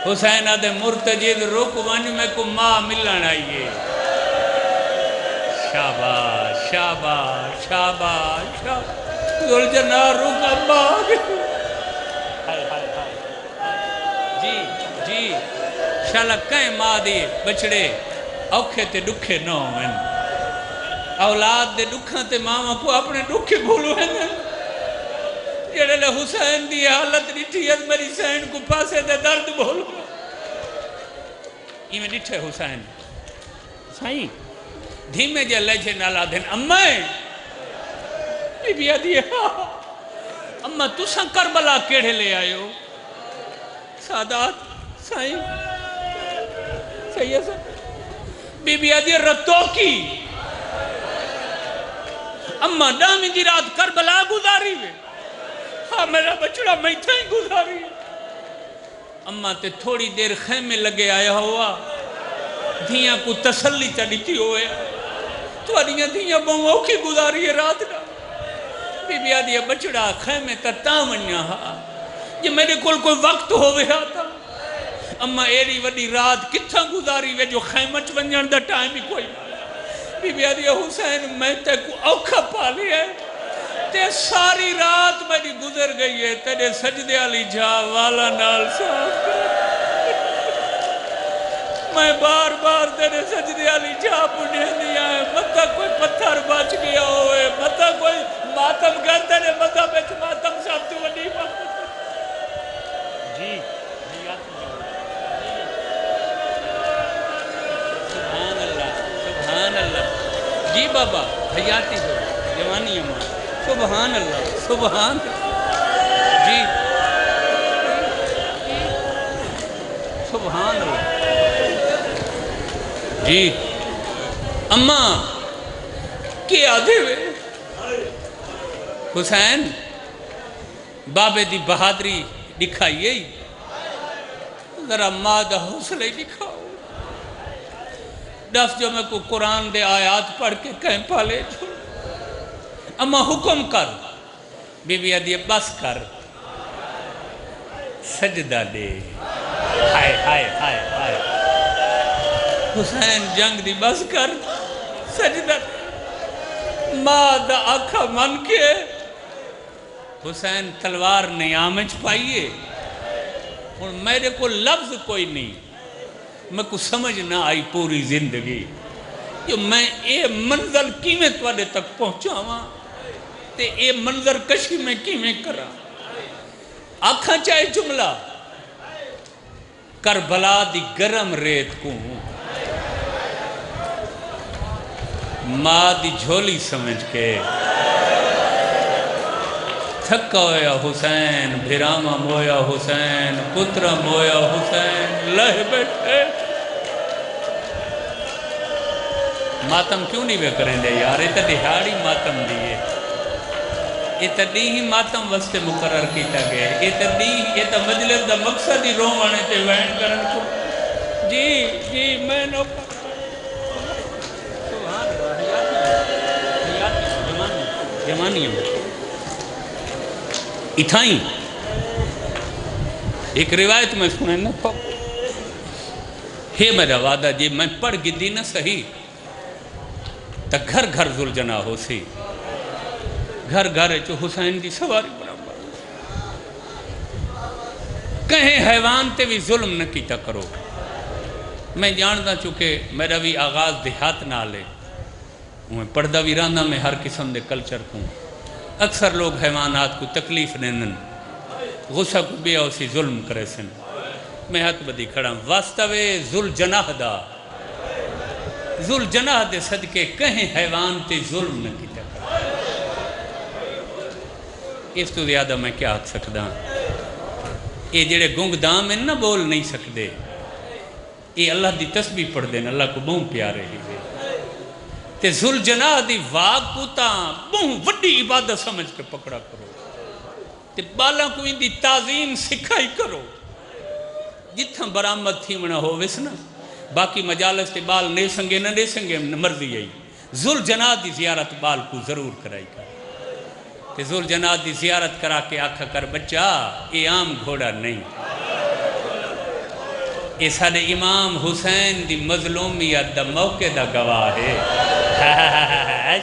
حسین آدھے مرتجد رک ونج میں کو ماں ملن آئیے شاباش شاباش شاباش ذل جناح رک ابا جی جی شالا کہیں ماں دی بچڑے اوکھے تے ڈکھے نہ ہوئن اولاد دے ڈکھاں تے ماما کو اپنے ڈکھے بھولو ہیں جڑے لے حسین دی حالت ڈٹھی ہے میری سین کو پاسے دے درد بھولو یہ میں ڈٹھے حسین سائیں دھیمے جے لجھے نالا دھن اممائے بی بی آدھی اممہ تُساں کربلا کیڑے لے آئے ہو سادات سائیں صحیح ہے سر بی بی آدھی رتو کی اممہ ڈامی دی رات کربلا گزاری ہوئے ہاں میرا بچڑا میں تھا ہی گزاری اممہ تے تھوڑی دیر خیمے لگے آیا ہوا دھیاں کو تسلی چڑھتی ہوئے تو آدھیاں دھیاں بہوں کی گزاری ہے رات نا بی بی آدھی بچڑا خیمے تا منیا ہاں یہ میرے کول کوئی وقت ہوئے آتا اممہ ایری وڈی رات کتھا گزاری ہوئے جو خیمچ ونجن دا ٹائم ہی کوئی بی بی آدھی حسین میں تے کو اوکھا پالی ہے تے ساری رات میری گزر گئی ہے تیرے سجدے علی جا والا نال صاف کر میں بار بار تیرے سجدے علی جا پڑھنے دیا ہے مطا کوئی پتھر بچ گیا ہوئے مطا کوئی ماتم گھر تیرے مطا بیچ ماتم صاحب تو وڈی جی سبحان اللہ سبحان اللہ جی بابا حیاتی ہو جوانی ہمارا سبحان اللہ سبحان جی سبحان اللہ جی اماں کیا دے وے حسین بابے دی بہادری دکھائیے ذرا ماں دا حوصلہ دکھاؤ دس جو میں کو قرآن دے آیات پڑھ کے کہیں پالے چھوڑ اماں حکم کر بی بی ادھی بس کر سجدہ دے ہائے ہائے ہائے ہائے حسین جنگ دی بس کر سجدہ دے ماں دا آکھا من کے حسین تلوار نیامچ پائیے اور میرے کو لفظ کوئی نہیں میں کو سمجھ نہ آئی پوری زندگی کہ میں اے منظر کیویں توڑے تک پہنچا ہاں تے اے منظر کشی میں کیویں کرا آکھاں چاہے جملہ کربلا دی گرم ریت کو ماں دی جھولی سمجھ کے تھکا ہویا حسین بھراما مویا حسین پترا مویا حسین لہ بیٹھے ماتم کیوں نہیں بے کریں دے یار یہ تا دہاڑی ماتم دیئے یہ تا ہی ماتم وستے مقرر کیتا گئے یہ تا مجلس دا مقصد ہی رومانے تے وین کرن کو جی میں نو سبحان اللہ جمانی اتھائیں ایک روایت میں سنیں نا ہے میرا وعدہ جی میں پڑھ گدی نہ صحیح تا گھر گھر زلجنا ہو سی گھر گھر چو حسین دی سواری برابر کہیں حیوان تے بھی ظلم نہ کیتا کرو میں جانتا چونکہ میرا بھی آغاز دیہات نہ لے میں پردہ ویرانہ میں ہر قسم دے کلچر کو اکثر لوگ حیوانات کو تکلیف نینن غصہ کو بیا اسی ظلم کرے سن میں ہاتھ بدی کھڑا واستوے ذل جناح دا ذل جناح دے صدقے کہیں حیوان تے ظلم نہ کیتا کرو اس تو زیادہ میں کیا آکھ سکتا یہ جڑے گنگ دام ہیں نہ بول نہیں سکتے یہ اللہ دی تسبیح پڑھ دیں اللہ کو بہت پیارے ہی دے تے ذل جناح دی واگ پوتا بہت وڈی عبادت سمجھ کے پکڑا کرو تے بالا کو ان دی تعظیم سکھائی کرو جتھاں برآمد تھی منہ ہو ویسنا باقی مجالس تے بال نے سنگے نہ سنگے مرضی آئی ذل جناح دی زیارت بال کو ضرور کرائی کر تے ذل جناح دی زیارت کرا کے آکھا کر بچہ یہ عام گھوڑا نہیں یہ سارے امام حسین دی مظلومیت دا موقع دا گواہ ہے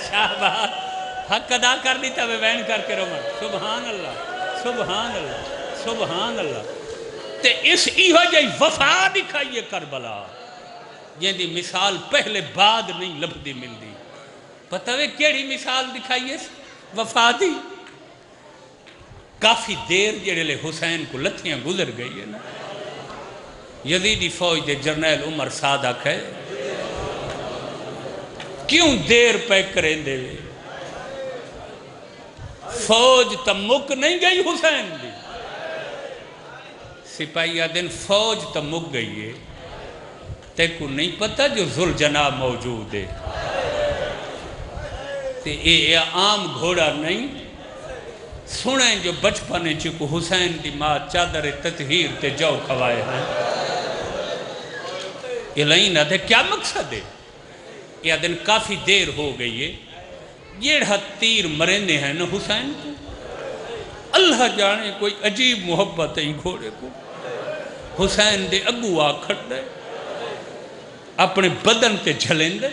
شاہباد حق ادا کر دیتا میں بین کر کے رومن سبحان اللہ سبحان اللہ سبحان اللہ تے اس ایہو جائی وفا دکھائیے کربلا یہ دی مثال پہلے بعد نہیں لبدی مل دی پتہ وے کیڑی مثال دکھائیے وفا دی کافی دیر جڑے لے حسین کو لتھیاں گزر گئی ہے نا یزیدی فوج دے جرنیل عمر صادق ہے کیوں دیر پہ کریں دے فوج تمک نہیں گئی حسین دی سپاہیہ دن فوج تمک گئی ہے تے کو نہیں پتا جو ذل جناح موجود ہے تے یہ عام گھوڑا نہیں سنیں جو بچپنے چکو حسین دی ماں چادر تطہیر تے جو کھوائے ہیں یہ لائن آدھے کیا مقصد ہے یہ دن کافی دیر ہو گئی ہے یہ تیر مرنے ہیں نا حسین کو اللہ جانے کوئی عجیب محبت ہے گھوڑے کو حسین دے اگو آ کھڑ دے اپنے بدن تے جھلیں دے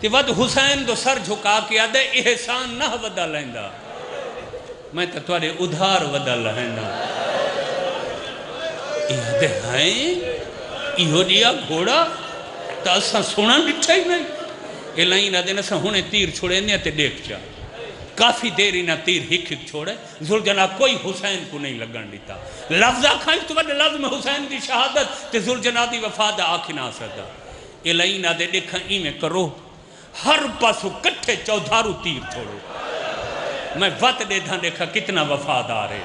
تے ود حسین دو سر جھکا کے آدھے احسان نہ ودا لیندہ میں تو تھوڑے ادھار ودا لہنا یہ دے ہیں ایہو دیا گھوڑا تا اساں سونا ڈٹھا ہی نہیں یہ لائن آدھے نا اساں ہونے تیر چھوڑے نہیں تے دیکھ جا کافی دیر انہا تیر ہک چھوڑے ذل جناح کوئی حسین کو نہیں لگن دیتا لفظ آکھائیں تو بڑے لفظ میں حسین دی شہادت تے ذل جناح دی وفادہ آکھ نہ سکتا یہ لائن آدھے دیکھا میں کرو ہر پاسو کٹھے چودھارو تیر چھوڑو میں وقت دے دھاں دیکھا کتنا وفادار ہے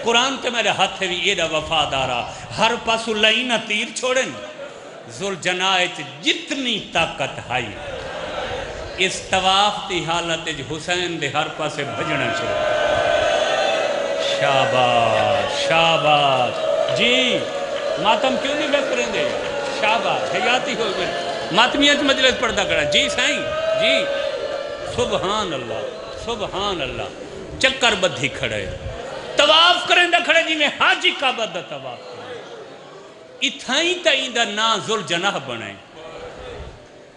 قرآن تے میرے ہاتھ بھی ایڈا وفادارا ہر پاسو لائنہ تیر چھوڑن ذوالجناح جتنی طاقت ہائی اس طواف دی حالت حسین دے ہر پاسے بھجنا چھوڑ شاباش شاباش جی ماتم کیوں نہیں بہت کریں دے شاباش حیاتی ہو گئے ماتمیت مجلس پڑھتا کرا جی سائیں جی سبحان اللہ چکر بدھی کھڑے طواف کریں دا کھڑے جی میں حاجی کعبہ دا طواف کریں اتھائیں تائیں دا نا ذوالجناح بنائیں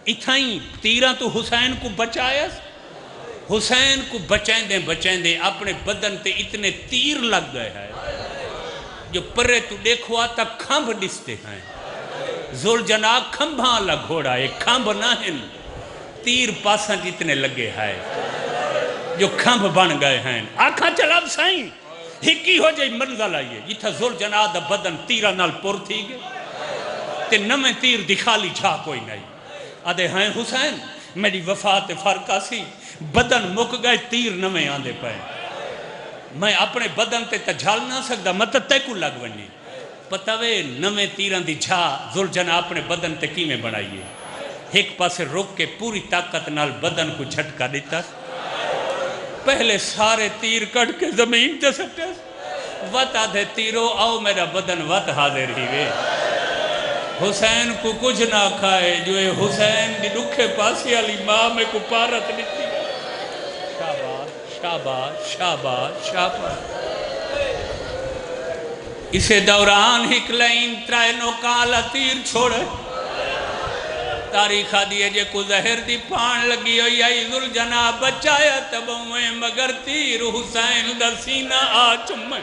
اتھائیں تیرہ تو حسین کو بچایا حسین کو بچائیں دیں اپنے بدن تے اتنے تیر لگ گئے ہیں جو پرے تو دیکھو آتا کھمب ڈستے ہیں ذوالجناح کھمباں لگھوڑا ہے کھمب نہ ہیں تیر پاساں جتنے لگے ہیں جو کھمب بن گئے ہیں آنکھاں چلاب سائیں ہکی ہو جائے منزل آئیے جتھا ذوالجناح دا بدن تیرہ نال پور تھی گئے تے نمیں تیر دکھالی جھا کوئی نہیں آدھے ہیں حسین میری وفات فرقہ سی بدن مک گئے تیر نمیں آندے پائے میں اپنے بدن تے تجھال نہ سکتا مطلب تے کو لگ ونی پتاوے نمیں تیران دی جھا ذوالجناح اپنے بدن تے کی میں بنائیے ایک پاسے روک کے پوری طاقت نال بدن کو جھٹکا دیتا پہلے سارے تیر کٹ کے زمین تے سکتے وط آدھے تیرو آؤ میرا بدن وط حاضر ہی وے حسین کو کچھ نہ کھائے جو ہے حسین دی دکھے پاسی علی ماں میں کو پارت لیتی شاباش شاباش شاباش اسے دوران ہکلین ترائنو کالا تیر چھوڑے تاریخہ دیئے جے کو زہر دی پان لگی ہوئی آئی ذوالجناح بچایا تب ہوئے مگر تیر حسین دا سینہ آ چمے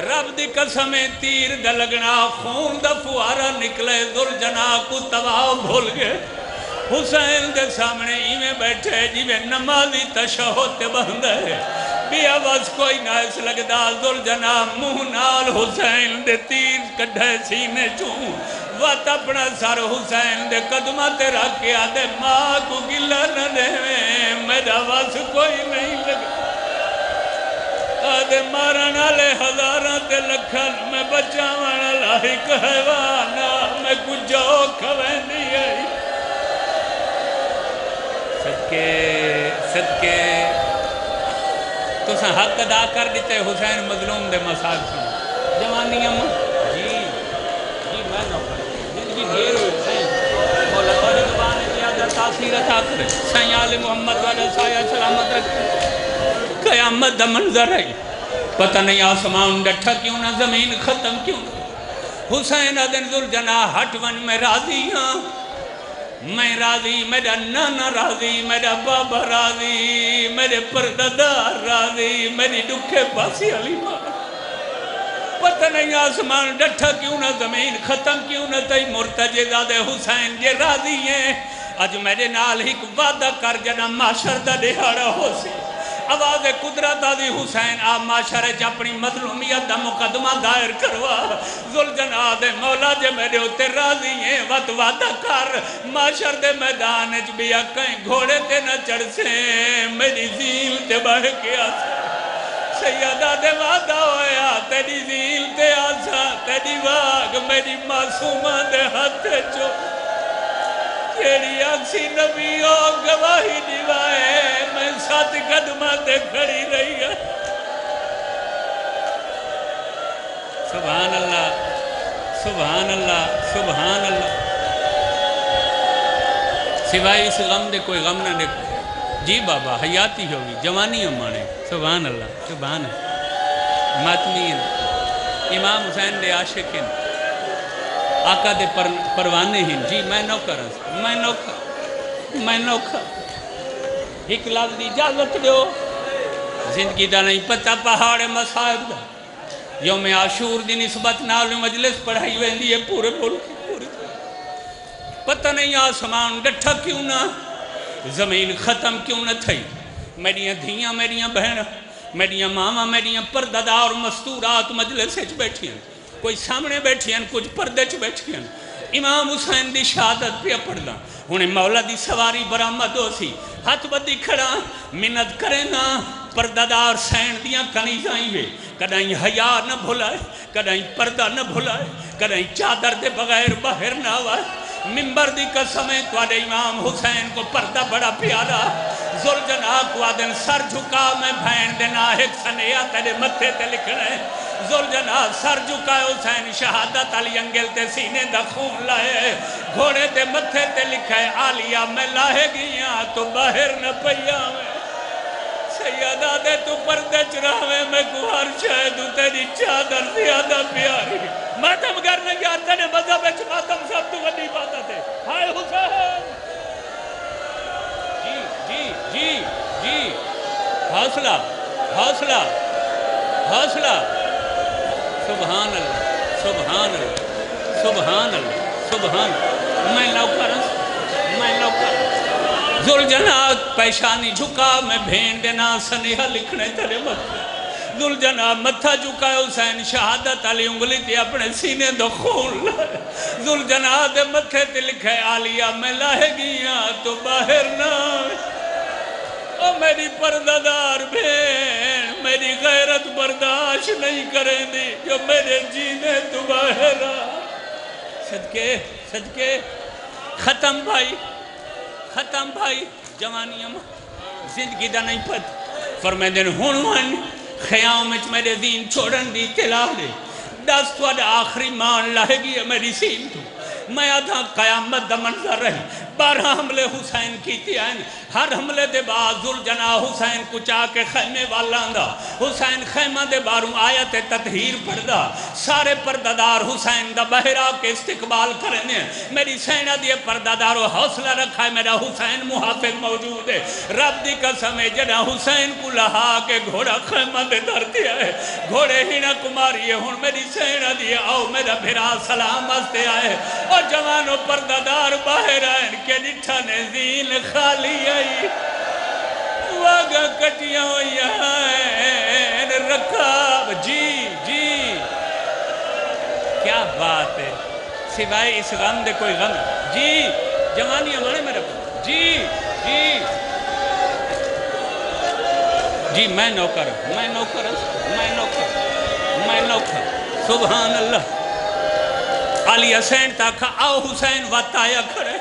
رب دی قسمیں تیر دا لگنا خون دا فوارہ نکلے ذوالجناح کو تباہ بھول گئے حسین دے سامنے ایمیں بیٹھے جیویں نمازی تشہد بند ہے بھی آواز کوئی نہ اس لگدا ذوالجناح منہ نال حسین دے تیر کڈھے سینے چوں وقت اپنا سر حسین دے قدمہ تے رکھ کے آدھے ماں کو گلہ نہ دے میرا آواز کوئی نہیں لگا آدھے مارنا لے ہزاراں تے لکھن میں بچاوانا لاحق حیوانا میں کچھ جو کھویں نہیں آئی صدقے تو ساں حق ادا کر دیتے حسین مظلوم دے مساق سن جوانی اماں جی میں نہ کریں زندگی دیر ہوئی سائیں مولا توڑی زبان زیادہ تاثیر عطا کرے سائیں آل محمد والا سایہ سلامت رکھے قیامت دا منظر ہے پتہ نہیں آسمان ڈٹھا کیوں نہ زمین ختم کیوں نہ حسین ادن ذوالجناح ہٹ ون میں راضی ہاں میں راضی میرا نانا راضی میرا بابا راضی میرے پردادار راضی میری دکھے پاسی علی ماں پتہ نہیں آسمان ڈٹھا کیوں نہ زمین ختم کیوں نہ تئی مرتجے زادے حسین یہ راضی ہیں آج میرے نال ہی وعدہ کر جنا معاشر دا دہاڑا ہو سی آواز قدرت آدھی حسین آپ معاشرے اپنی مظلومیت دا مقدمہ دائر کروا ذوالجناح دے مولا جے میرے ہوتے راضی ہیں وقت وعدہ کر معاشر دے میدان اچ بیا کہیں گھوڑے تے نہ چڑھ سے میری زیل تے بڑھ کے آسا سیدہ دے وعدہ ہویا تیری زیل تے آسا تیری واگ میری معصومہ دے ہاتھ چو کیڑی اکسی نبی ہو گواہی دیوائے میں ساتھ قدمہ تے کھڑی رہی ہے سبحان اللہ سبحان اللہ سبحان اللہ سوائے اس غم دے کوئی غم نہ دیکھو جی بابا حیاتی ہوگی جوانی ہمارے سبحان اللہ سبحان اللہ ماتمین امام حسین دے عاشقین آقا دے پروانے ہیں جی میں نوکر میں نوکر ایک لفظ دی اجازت دو زندگی دا نہیں پتہ پہاڑ مصائب دا یوم عاشور دی نسبت نال مجلس پڑھائی ویندی ہے پورے ملک پورے پتہ نہیں آسمان ڈٹھا کیوں نہ زمین ختم کیوں نہ تھئی میریاں دھیاں میریاں بہن میریاں ماما میریاں پردادار مستورات مجلس وچ بیٹھی ہیں کوئی سامنے بیٹھی ہیں کچھ پردے چ بیٹھی ہیں امام حسین دی شہادت پہ پڑھنا ہوں مولا دی سواری برآمد ہو سی ہاتھ بدی کھڑا منت کرے نا پردادار سین دیاں کنیزائیں وے کدائیں حیا نہ بھلائے کدائیں پردہ نہ بھلائے کدائیں چادر دے بغیر باہر نہ آوائے ممبر دی قسم ہے تو امام حسین کو پردہ بڑا پیارا ذوالجناح کو آدن سر جھکا میں بھین دے ناہک سنیا تیرے متھے تے لکھنے ذوالجناح سر جھکا حسین شہادت علی انگل تے سینے دا خون لائے گھوڑے دے متھے تے لکھے عالیہ میں لاہے گیاں تو باہر نہ پیا میں سیدہ دے تو پردے چراہے میں گوھر شاہدو تیری چادر زیادہ پیاری ماتم کرنے گیا تیرے مذہب اچھ ماتم سب تو غنی باتت ہے ہائے حسین جی حوصلہ حوصلہ حوصلہ سبحان اللہ سبحان اللہ سبحان اللہ سبحان میں نوکر ذوالجناح پیشانی جھکا میں بھین دینا سنیہ لکھنے تیرے متھے ذوالجناح متھا جھکا حسین شہادت علی انگلی تے اپنے سینے دو خون لائے ذوالجناح دے متھے تے لکھے عالیہ میں لاہے گیاں تو باہر نہ او میری پردادار بہن میری غیرت برداشت نہیں کریں دی جو میرے جینے تو باہر آ صدقے ختم بھائی جوانیاں زندگی دا نہیں پت فرمائے دن ہون خیام میں میرے دین چھوڑن دی تلا دے دس تو آخری مان لائے گی میری سین تو میں آدھا قیامت دا منظر رہی 12 حملے حسین کیتی آئین ہر حملے دے بعد ذوالجناح حسین کو چاہ کے خیمے والا دا حسین خیمہ دے باروں آیت تطہیر پڑھ دا سارے پردادار حسین دا بہرہ کے استقبال کرنے میری سینہ دیئے پردادارو حوصلہ رکھا ہے میرا حسین محافظ موجود ہے رب دی قسم ہے جنہ حسین کو لہا کے گھوڑا خیمہ دے در دیا ہے گھوڑے ہی نہ کماری ہے ہون میری سینہ دیئے آؤ میرا بھرا سلام ہستے آئے اور جوانوں پردادار باہر آئین کے لٹھا نے زین خالی آئی واگا کٹیاں ہوئی آئین رکھاب جی کیا بات ہے سوائے اس غم دے کوئی غم جی جوانی ہمارے میرے کو جی میں نوکر سبحان اللہ علی حسین تاکھا آؤ حسین واتایا کھڑے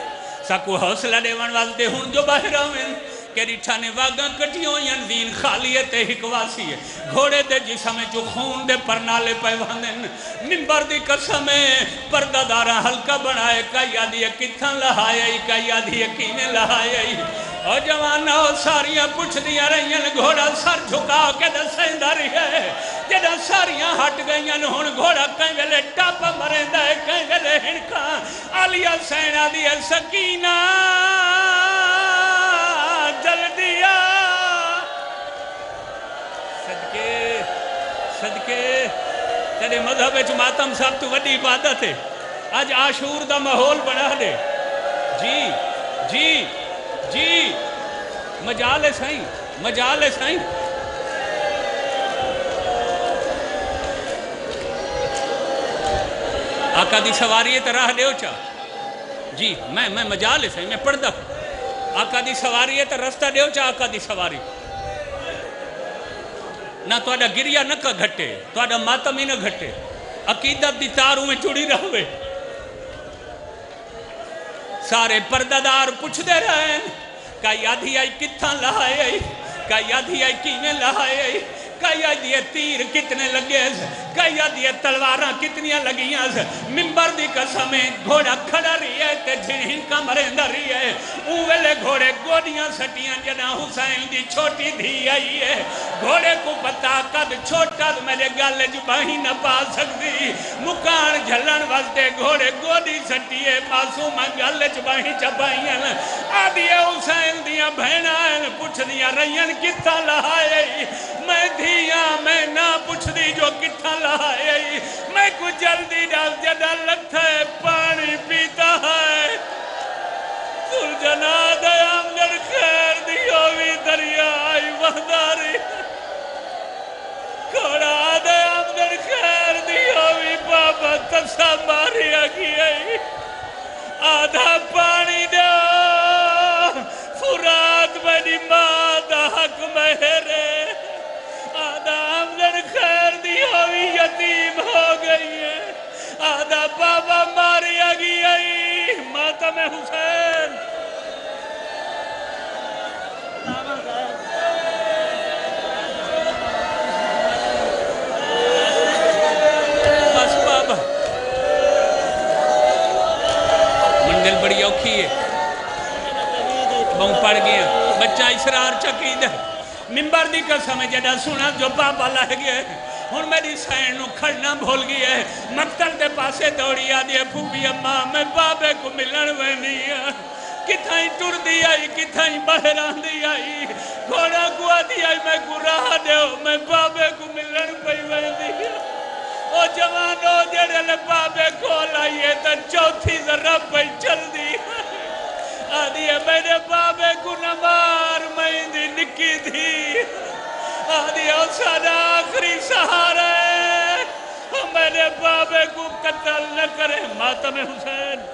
ساکو حوصلہ دیوان واسدے ہون جو باہر آوین کہ ریٹھانے واگاں کٹیوں یا دین خالیت حکواسی ہے گھوڑے دے جسمیں جو خون دے پرنالے پیواندن ممبر دی قسمیں پردادارہ حلقہ بنائے کئی آدھی کتھاں لہائے کئی آدھی کینے لہائے اور جوانہ ساریاں پوچھ دیا رہی ہیں گھوڑا سر جھکا کے دسیں داری ہے جدہ ساریاں ہٹ گئی ہیں ہون گھوڑا کہیں ویلے ٹاپا مرین دائے کہیں ویلے ہنکا علیہ سینہ دی سکینہ جلدیا صدقے تیرے مذہب ماتم صاحب تو وڈی عبادت ہے آج عاشور دا ماحول بنا دے جی مجال سائیں آقا دی سواری ہے راہ دیو چاہ جی میں مجال سائیں میں پڑھ دا آقا دی سواری ہے تو رستہ دیو چاہ آقا دی سواری نہ توڑا گریا نہ کا گھٹے توڑا ماتم ہی نہ گھٹے عقیدت دی تاروں میں چڑی رہوے سارے پردادار پوچھ دے رہے ہیں کئی آدھی آئی کتھاں لہائے آئی کئی آدھی آئی کیویں لہائے آئی کئی آدھی تیر کتنے لگے کئی آدھی تلواراں کتنیاں لگیاں ممبر دی قسمیں گھوڑا کھڑا رہی ہے تے جنہن کا مرندہ رہی ہے اوہلے گھوڑے گوڑیاں سٹیاں جنہ حسین دی چھوٹی دھی آئی ہے گھوڑے کو پتا قد چھوٹا میرے گالے جو باہی نہ پا سکتی مکان جھلن واسدے گھوڑے گوڑی سٹی ہے معصومہ گالے جو باہی چپائیں آدھی حسین دیاں بہنائیں پوچھ دیاں رہیاں کتا لہائے میں دھیاں میں نہ پوچھ دی جو کتا لہائے میں کو جلدی ڈال جدہ لگتا ہے پانی پیتا ہے ذوالجناح دے آمدر خیر دی ہوئی دریا آئی وحداری کھوڑا دے آمدر خیر دی ہوئی بابا تسا ماری آگی آئی آدھا پانی دو فرات میری ماں دا حق میرے آدھا آمدن خیر دی ہوئی یتیم ہو گئی ہے آدھا بابا ماریا گیا ماتم حسین بس بابا منڈل بڑی اوکھی ہے بہن پڑ گیا بچہ اسرار چکید ہے ممبر دی قسم جڑا سنا جو بابا لہ گیا ہے ہن میری سین نو کھڑنا بھول گیا ہے مقتل دے پاسے دوڑی آدھی ہے پھوپی اماں میں بابے کو ملن وینی ہے کتھائیں ٹر دی آئی کتھائیں بہران دی آئی گھوڑا گوا دی آئی میں گراہ دیو میں بابے کو ملن پئی وینی ہے او جوانو جڑے لے بابے کو لائیے تا چوتھی ذرہ پئی چل دی آدھی ہے میرے بابے کو نمار میں دی نکی تھی آدھی ہے سارا آخری سہارا ہے میرے بابے کو قتل نہ کرے ماتم حسین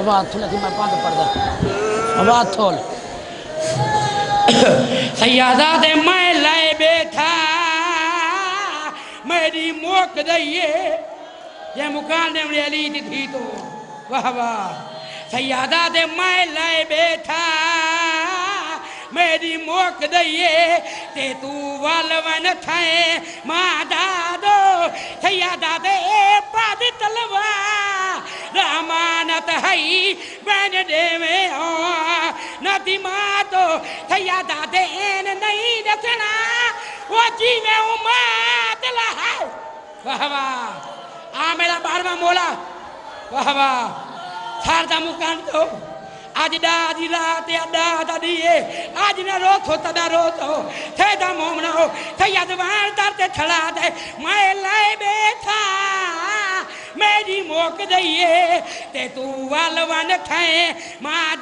آواز تھوڑا تھی میں پانچ پڑھ دا آواز تھول سیادہ دے میں لائے بیٹھا میری موک دئیے یہ مکان دے مری علی تھی تو واہ واہ سیادہ دے میں لائے بیٹھا میری موک دئیے تے تو والوان تھائیں ماں دادو سیادہ دے پاد تلوا رامانت ہے بین دے میں ندی ماں تو سیادہ دے نہیں دسنا وہ جی میں امات لہاؤ واہ واہ میرا بارواں مولا واہ واہ ساردہ مکان تو آج دا دی رات یا دا دیئے آج نہ روت ہو تدا روت ہو سیدہ مومنہ ہو سید وان دارتے چھڑا دے میں لائے بیٹھا میری موک دئیے تے تو والوان کھائیں ماں